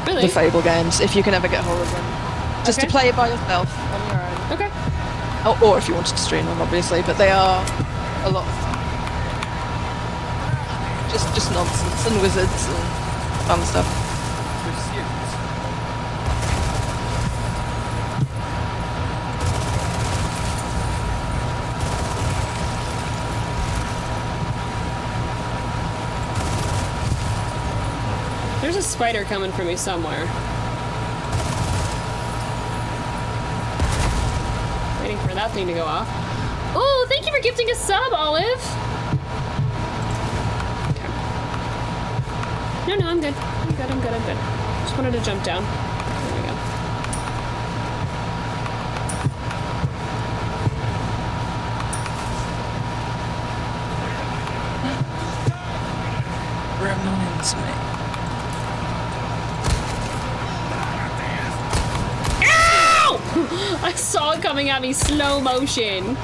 Really? The Fable games, if you can ever get hold of them. Just to play by yourself on your own. Okay. Or if you wanted to stream them, obviously, but they are a lot of fun. Just nonsense and wizards and fun stuff. There's a spider coming for me somewhere. Waiting for that thing to go off. Oh, thank you for gifting a sub, Olive! Okay. No, I'm good. I'm good. Just wanted to jump down. There we go. Reminds me. I saw it coming at me slow motion.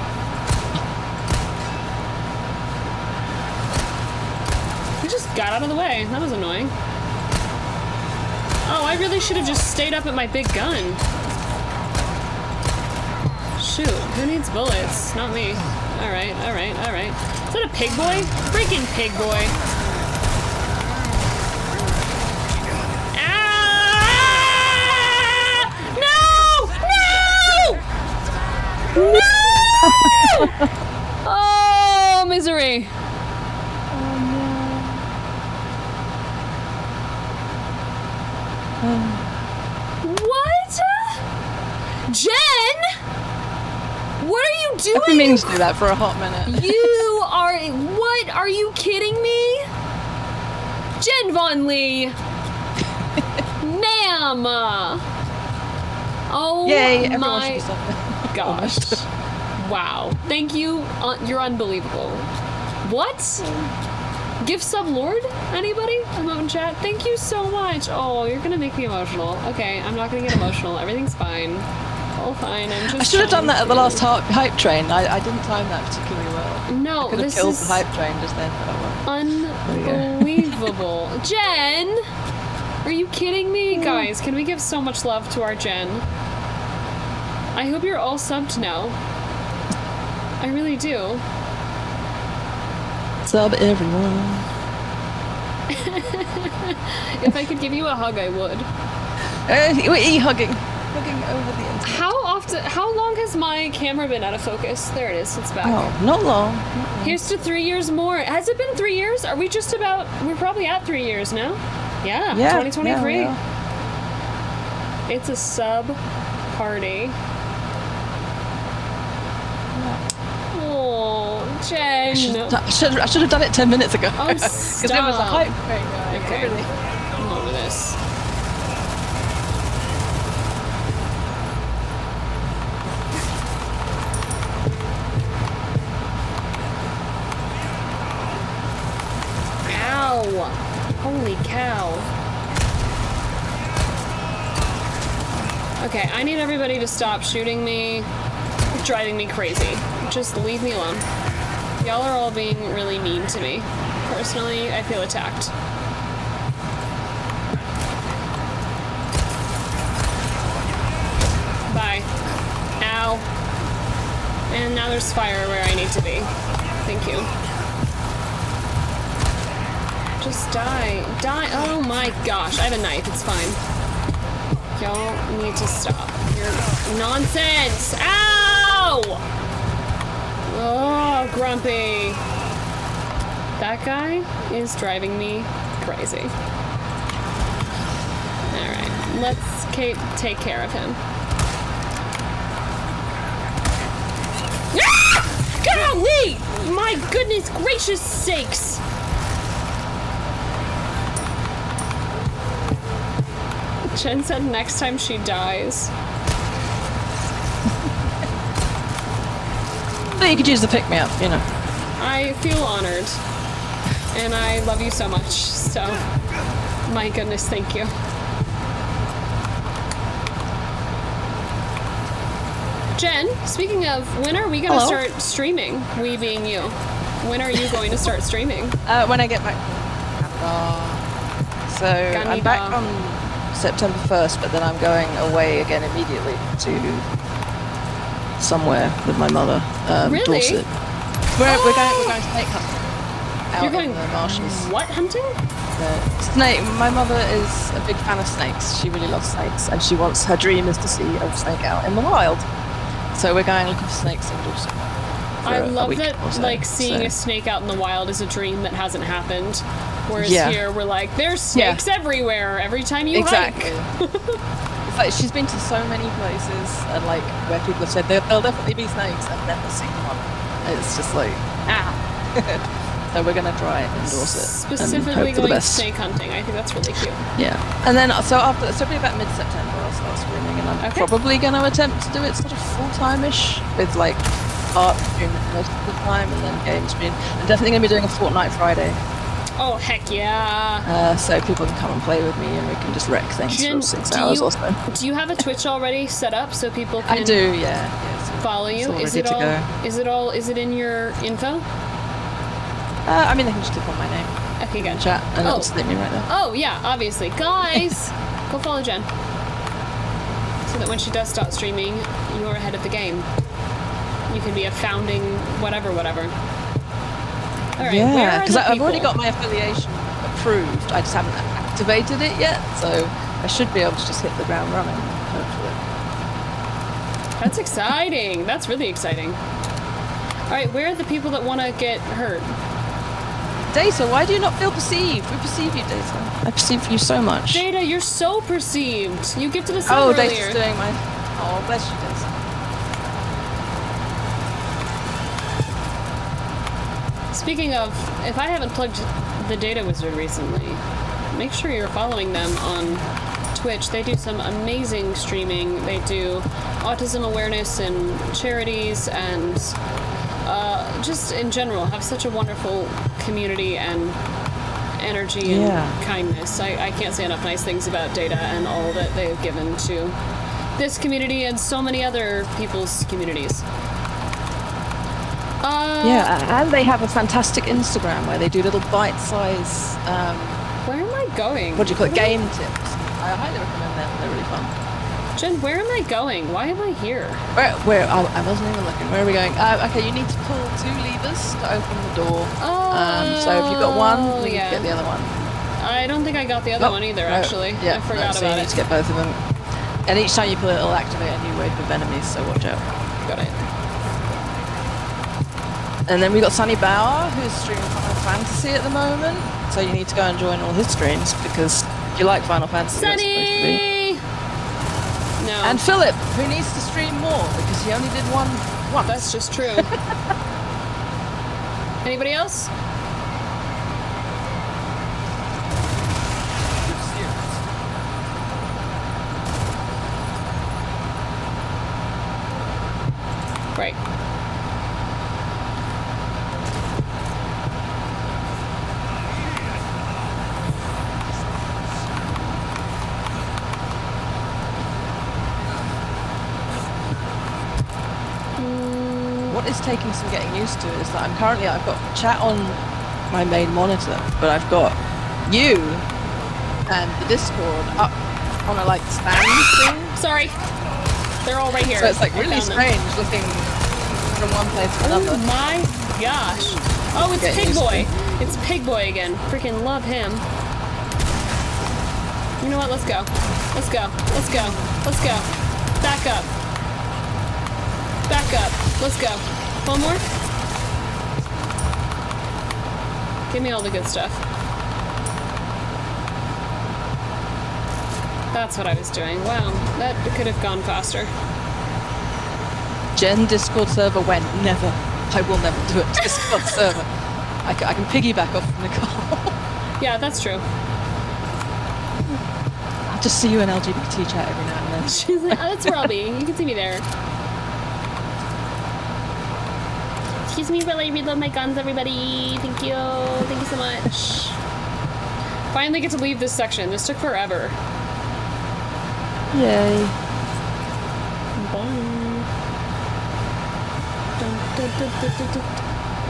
You just got out of the way. That was annoying. Oh, I really should have just stayed up at my big gun. Shoot, who needs bullets? Not me. Alright. Is that a pig boy? Freaking pig boy. No! Oh, misery. What? Jen? What are you doing? I've been meaning to do that for a hot minute. You are... What? Are you kidding me? Jen Von Lee. Ma'am. Oh, yay, everyone should my be something. gosh. Wow. Thank you. You're unbelievable. What? Gift sub lord? Anybody? I'm out in chat. Thank you so much. Oh, you're gonna make me emotional. Okay, I'm not gonna get emotional. Everything's fine. All fine. I'm just. I should have done that at the last hype train. I didn't time that particularly well. No, I could have this killed is the hype train just then. unbelievable. Jen, are you kidding me? Guys, can we give so much love to our Jen? I hope you're all subbed now. I really do. Sub everyone. If I could give you a hug, I would. We're hugging over the internet. How long has my camera been out of focus? There it is, it's back. Oh, not long. Here's to 3 years more. Has it been 3 years? Are we just about, we're probably at 3 years now. Yeah, 2023. Yeah. It's a sub party. Oh, Jen. I should have done it 10 minutes ago. Oh, Because there was a stop. hype train going. Okay, Really. I'm over this. Ow! Holy cow. Okay, I need everybody to stop shooting me. It's driving me crazy. Just leave me alone. Y'all are all being really mean to me. Personally, I feel attacked. Bye. Ow. And now there's fire where I need to be. Thank you. Just die. Die. Oh my gosh. I have a knife. It's fine. Y'all need to stop. You're nonsense. Ow! Oh, Grumpy. That guy is driving me crazy. Alright. Let's take care of him. Ah! Golly! My goodness gracious sakes! Jen said next time she dies. But you could use the pick-me-up, you know. I feel honored. And I love you so much, so... My goodness, thank you. Jen, speaking of, when are we gonna start streaming? We being you. When are you going to start streaming? When I get back from Canada. So I'm back on September 1st, but then I'm going away again immediately to somewhere with my mother. Really? Dorset. We're going snake hunting. You're going in the marshes. What hunting? Snake. My mother is a big fan of snakes. She really loves snakes, and her dream is to see a snake out in the wild. So we're going looking for snakes in Dorset. I love that, like, seeing a snake out in the wild is a dream that hasn't happened. Whereas here, we're like, there's snakes everywhere every time you hike. It's like, she's been to so many places, and, like, where people have said there'll definitely be snakes, and never seen one. It's just like, So we're going to try it in Dorset. Specifically going snake hunting. I think that's really cute. Yeah. And then, so it'll be about mid-September, I'll start streaming, and I'm probably going to attempt to do it sort of full-time-ish, with, like, art stream most of the time, and then game stream. I'm definitely going to be doing a Fortnite Friday. Oh, heck yeah. So people can come and play with me, and we can just wreck things for 6 hours or so. Do you have a Twitch already set up so people can... I do, yeah. Follow you? Is it in your info? I mean, they can just click on my name. Okay, good. Chat, and it'll just leave me right there. Oh, yeah, obviously. Guys, go follow Jen. So that when she does start streaming, you're ahead of the game. You can be a founding whatever. Alright, yeah, because I've already got my affiliation approved. I just haven't activated it yet, so I should be able to just hit the ground running, hopefully. That's exciting. That's really exciting. Alright, where are the people that want to get hurt? Data, why do you not feel perceived? We perceive you, Data. I perceive you so much. Data, you're so perceived. You gifted a sub earlier. Data's doing my... Oh, bless you, Data. Speaking of, if I haven't plugged the Data Wizard recently, make sure you're following them on Twitch. They do some amazing streaming. They do autism awareness and charities, and just in general have such a wonderful community and energy and kindness. I can't say enough nice things about Data and all that they've given to this community and so many other people's communities. And they have a fantastic Instagram where they do little bite-size... where am I going? What do you call it? Game tips. I highly recommend them. They're really fun. Jen, where am I going? Why am I here? Where? I wasn't even looking. Where are we going? Okay, you need to pull 2 levers to open the door. So if you've got one, you get the other one. I don't think I got the other one either, actually. I forgot about you it. need to get both of them. And each time you pull it, it'll activate a new wave of enemies, so watch out. Got it. And then we got Sunny Bauer, who's streaming Final Fantasy at the moment. So you need to go and join all his streams, because if you like Final Fantasy, Sunny! No. And Philip, who needs to stream more, because he only did one once. That's just true. Anybody else? Right. What is taking some getting used to is that I've got chat on my main monitor, but I've got you and the Discord up on a like stand thing. Sorry. They're all right here. So it's like really strange looking from one place to Oh another. my gosh. Oh, it's Get Pig used to Boy. it. It's Pig Boy again. Freaking love him. You know what? Let's go. Let's go. Let's go. Let's go. Back up. Back up. Let's go. One more. Give me all the good stuff. That's what I was doing. Wow, that could have gone faster. Gen Discord server when? Never. I will never do it. Discord server. I can piggyback off Nicole. Yeah, that's true. I'll just see you in LGBT chat every now and then. She's like, oh, that's where I'll be. You can see me there. Excuse me while I reload my guns, everybody. Thank you. Thank you so much. Finally get to leave this section. This took forever. Yay.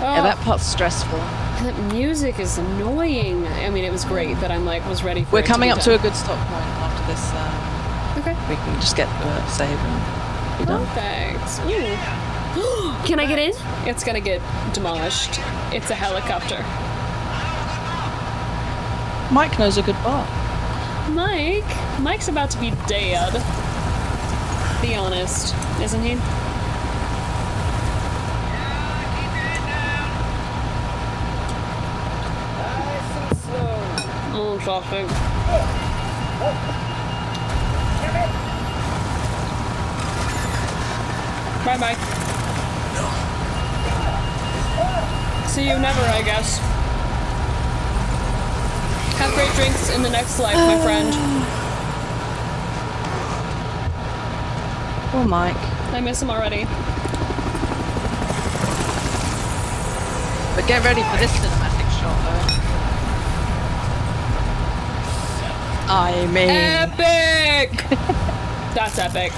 Yeah, that part's stressful. That music is annoying. I mean, it was great, but I'm like, was ready for We're it coming to up be to a done. good stop point after this. Okay. We can just get the save and be done. Perfect. Ooh. Can I get in? It's gonna get demolished. It's a helicopter. Mike knows a good bar. Mike's about to be dead. Be honest, isn't he? Oh, traffic. Bye, Mike. See you never, I guess. Have great drinks in the next life, my friend. Poor Mike. I miss him already. But get ready for this cinematic shot, though. I mean... Epic! That's epic.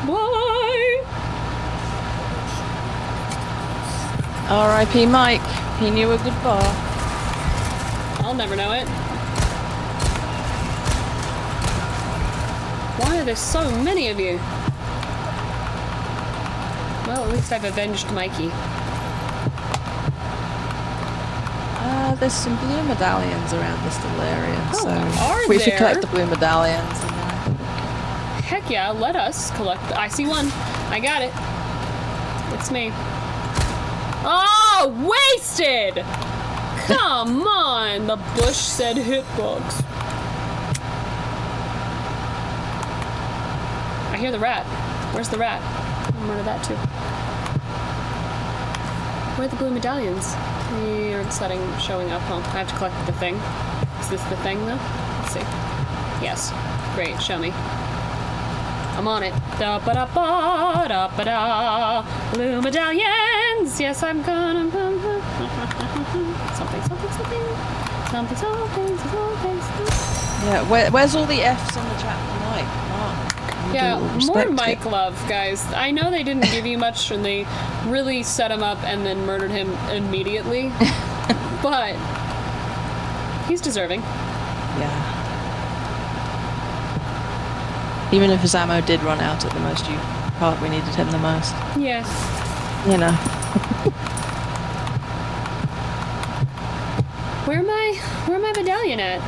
Why? R.I.P. Mike. He knew a good bar. I'll never know it. Why are there so many of you? Well, at least I've avenged Mikey. There's some blue medallions around this little area, Oh, so are we should there? collect the blue medallions. And then Heck yeah, let us collect. I see one. I got it. It's me. Oh, wasted! Come on! The bush said hitbox. I hear the rat. Where's the rat? I'm murder that too. Where are the blue medallions? You're setting, showing up. Oh, I have to collect the thing. Is this the thing though? Let's see. Yes. Great. Show me. I'm on it. Da ba da ba da ba da. Blue medallions. Yes, I'm gonna. Something, something, something. Something, something, something, something. yeah, where's all the F's on the chat tonight? Mark, you Yeah, do more respect Mike it. love, guys. I know they didn't give you much and they really set him up and then murdered him immediately. But he's deserving. Yeah. Even if his ammo did run out at the most part, we needed him the most. Yeah. You know. Where my medallion at?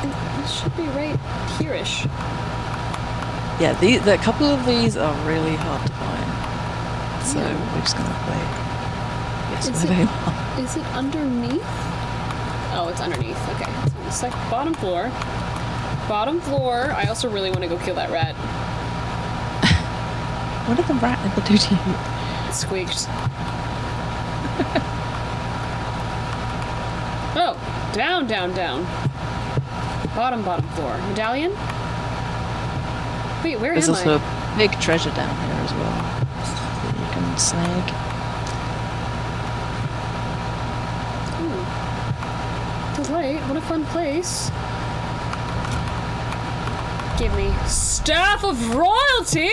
It should be right here-ish. Yeah, the couple of these are really hard to find. So Yeah. we're just gonna play. Yes, Is where it- they are. Is it underneath? Oh, it's underneath. Okay. So it's like bottom floor. Bottom floor. I also really want to go kill that rat. What did the rat ever do to you? It squeaked. Oh, down, down, down. Bottom floor. Medallion? Wait, where There's am also I? a big treasure down here as well that you can snag. Delight, what a fun place. Give me Staff of Royalty?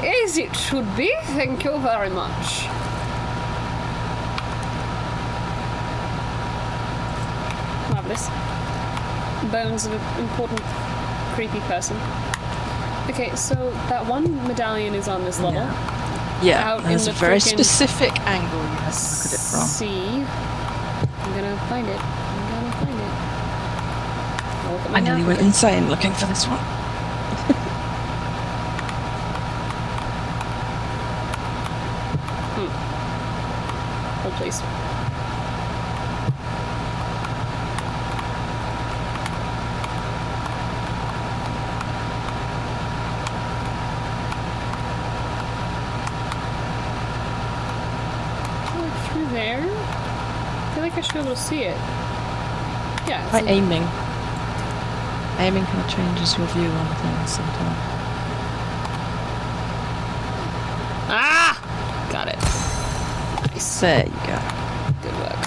As it should be, thank you very much. Marvelous. Bones of important creepy person. Okay, so that one medallion is on this level. Yeah, Out there's in a the very freaking specific angle you have to look at it from. See, I'm gonna find it. I'll look at my I nearly map went again. insane looking for this one. Hold please. Through there? I feel like I should be able to see it. Yeah. By aiming. Aiming kind of changes your view on things sometimes. Ah! Got it. Nice. There you go. Good work.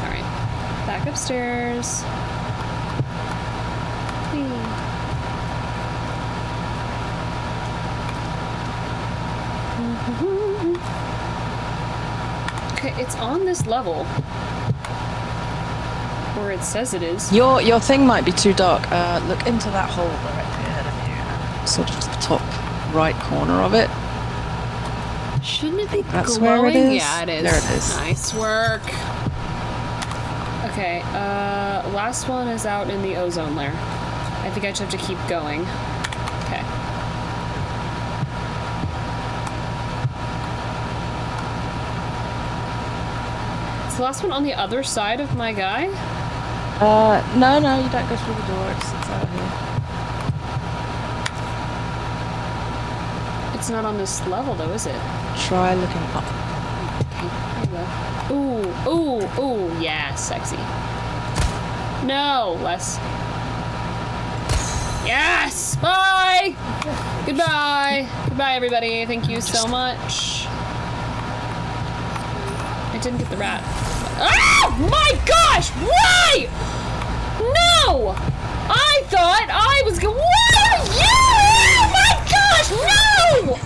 Alright. Back upstairs. Okay, it's on this level. Or it says it is. Your thing might be too dark. Look into that hole directly ahead of you. Sort of the top right corner of it. Shouldn't it be That's glowing? where it is. Yeah, it is. There it is. Nice work. Okay, last one is out in the ozone layer. I think I just have to keep going. Okay. Is the last one on the other side of my guy? No, you don't go through the door. It's out here. It's not on this level though, is it? Try looking up. Okay, there you go. Ooh, yeah, sexy. No, less. Yes! Bye! Goodbye! Goodbye, everybody. Thank you so much. I didn't get the rat. Oh my gosh! Why? No! I thought I was going. What are you? Oh my gosh! No!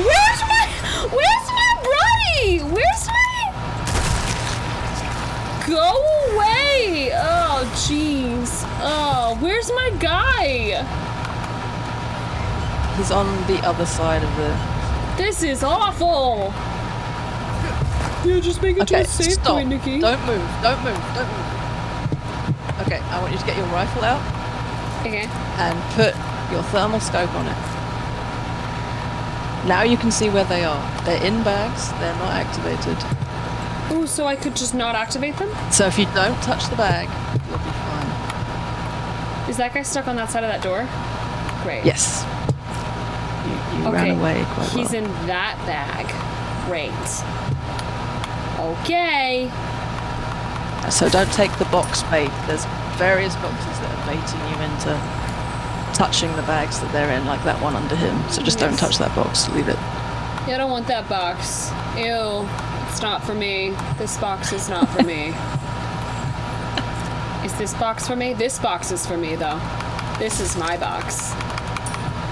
Where's my buddy? Where's my? Go away! Oh jeez. Oh, where's my guy? He's on the other side of the. This is awful. Yeah, just make it to Okay, a safe stop. point, Nikki. Don't move. Okay, I want you to get your rifle out Okay. and put your thermal scope on it. Now you can see where they are. They're in bags. They're not activated. Ooh, so I could just not activate them? So if you don't touch the bag, you'll be fine. Is that guy stuck on that side of that door? Great. Yes. You Okay. ran away quite He's well. in that bag. Great. Okay. So don't take the box bait. There's various boxes that are baiting you into touching the bags that they're in, like that one under him. So just don't Yes. touch that box. Leave it. Yeah, I don't want that box. Ew. It's not for me. This box is not for me. Is this box for me? This box is for me, though. This is my box.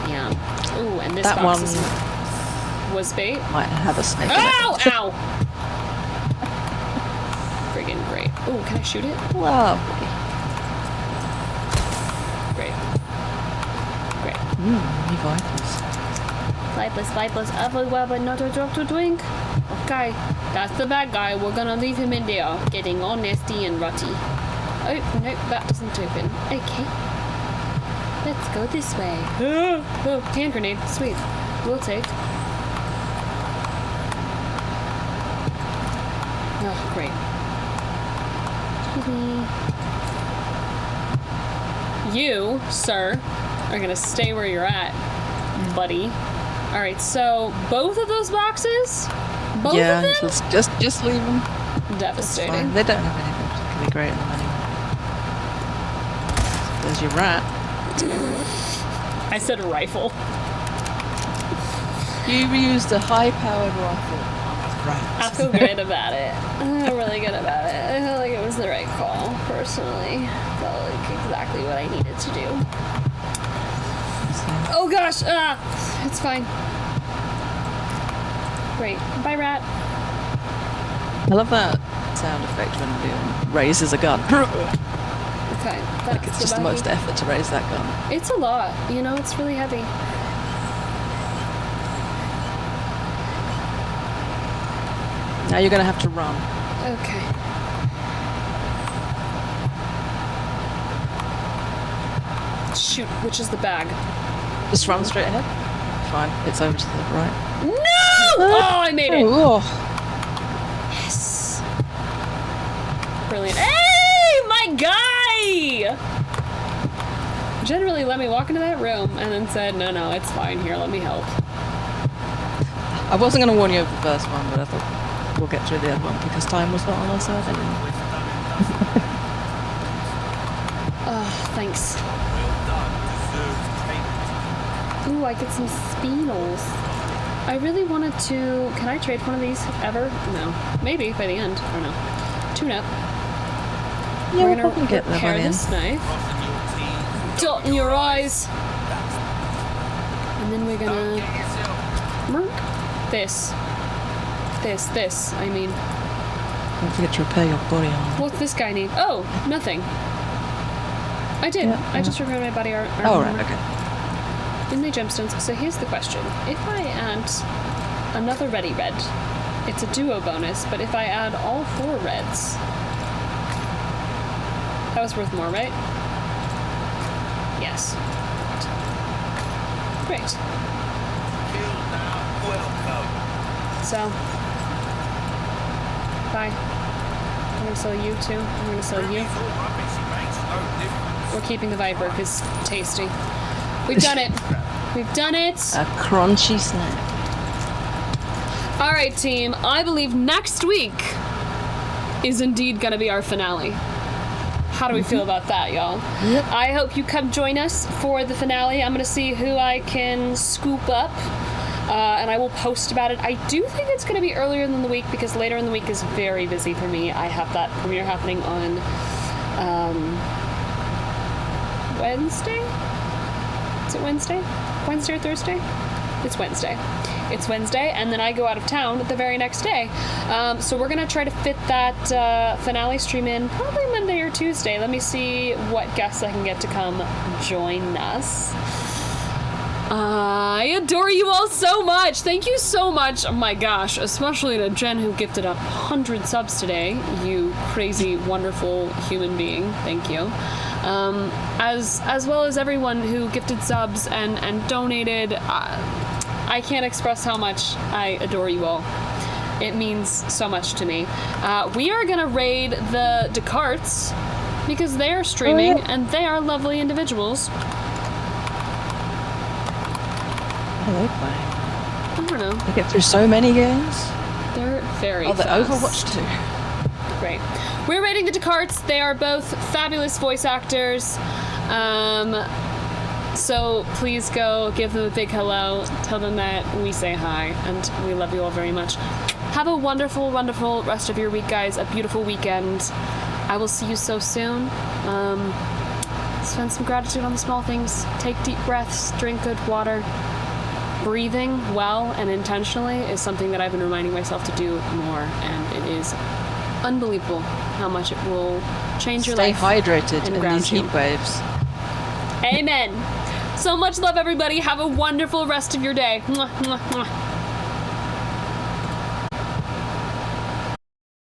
Yeah. Ooh, and this That box one was bait. might have a snake in Ow! it. Ow! Friggin' great. Ooh, can I shoot it? Lovely. Great. Great. Revitals. Flightless, but not a drop to drink. Okay, that's the bad guy. We're gonna leave him in there, getting all nasty and rotty. Oh, no, that doesn't open. Okay. Let's go this way. Oh, hand grenade. Sweet. We'll take. Oh, great. You, sir, are gonna stay where you're at, buddy. Alright, so both of those boxes? Both Yeah, of them? just leave them. Devastating. Fine. They don't have anything particularly great in them anyway. There's your rat. I said rifle. You used a high-powered rifle on a rat. I feel great about it. I feel really good about it. I feel like it was the right call, personally. Felt like exactly what I needed to do. Oh gosh! It's fine. Great. Bye, rat. I love that sound effect when it raises a gun. Okay, that's Like it's just the most effort to raise that gun. It's a lot, you know, it's really heavy. Now you're gonna have to run. Okay. Shoot, which is the bag? Just run straight ahead. Fine, it's over to the right. No! Oh, I made it. Oh, Yes. Brilliant. Hey, my guy! Generally let me walk into that room and then said, no, it's fine here, let me help. I wasn't gonna warn you of the first one, but I thought we'll get through the other one because time was not on our side anymore. Oh, thanks. Ooh, I get some Spinels. I really wanted to... Can I trade one of these ever? No. Maybe by the end. I don't know. Tune up. Yeah, We're we'll gonna probably get there by repair the end. this knife. Dot in your eyes. And then we're gonna... Merc. This. I mean... Don't forget to repair your body armor. What's this guy need? Oh, nothing. I did. Yeah, I just repaired my body armor. Oh, right, okay. In the gemstones. So here's the question. If I add another ready red, it's a duo bonus, but if I add all 4 reds, that was worth more, right? Yes. Great. So, bye. I'm gonna sell you too. I'm gonna sell you. We're keeping the Viper because it's tasty. We've done it. We've done it. A crunchy snack. All right, team. I believe next week is indeed going to be our finale. How do we feel about that, y'all? Yep. I hope you come join us for the finale. I'm going to see who I can scoop up, and I will post about it. I do think it's going to be earlier in the week because later in the week is very busy for me. I have that premiere happening on Wednesday? Is it Wednesday? Wednesday or Thursday? It's Wednesday. It's Wednesday, and then I go out of town the very next day. So we're going to try to fit that finale stream in probably Monday or Tuesday. Let me see what guests I can get to come join us. I adore you all so much. Thank you so much. Oh my gosh, especially to Jen who gifted up 100 subs today. You crazy, wonderful human being. Thank you. As well as everyone who gifted subs and donated. I can't express how much I adore you all. It means so much to me. We are gonna raid the Descartes because they are streaming and they are lovely individuals. How are they playing? I don't know. They get through so many games. They're very Oh, they're fast. Overwatch too. Great. We're rating the Descartes. They are both fabulous voice actors. So please go give them a big hello. Tell them that we say hi and we love you all very much. Have a wonderful, wonderful rest of your week, guys. A beautiful weekend. I will see you so soon. Spend some gratitude on the small things. Take deep breaths. Drink good water. Breathing well and intentionally is something that I've been reminding myself to do more, and it is unbelievable how much it will change your Stay life. hydrated and in ground these you. heat waves. Amen. So much love, everybody. Have a wonderful rest of your day. Mwah, mwah, mwah.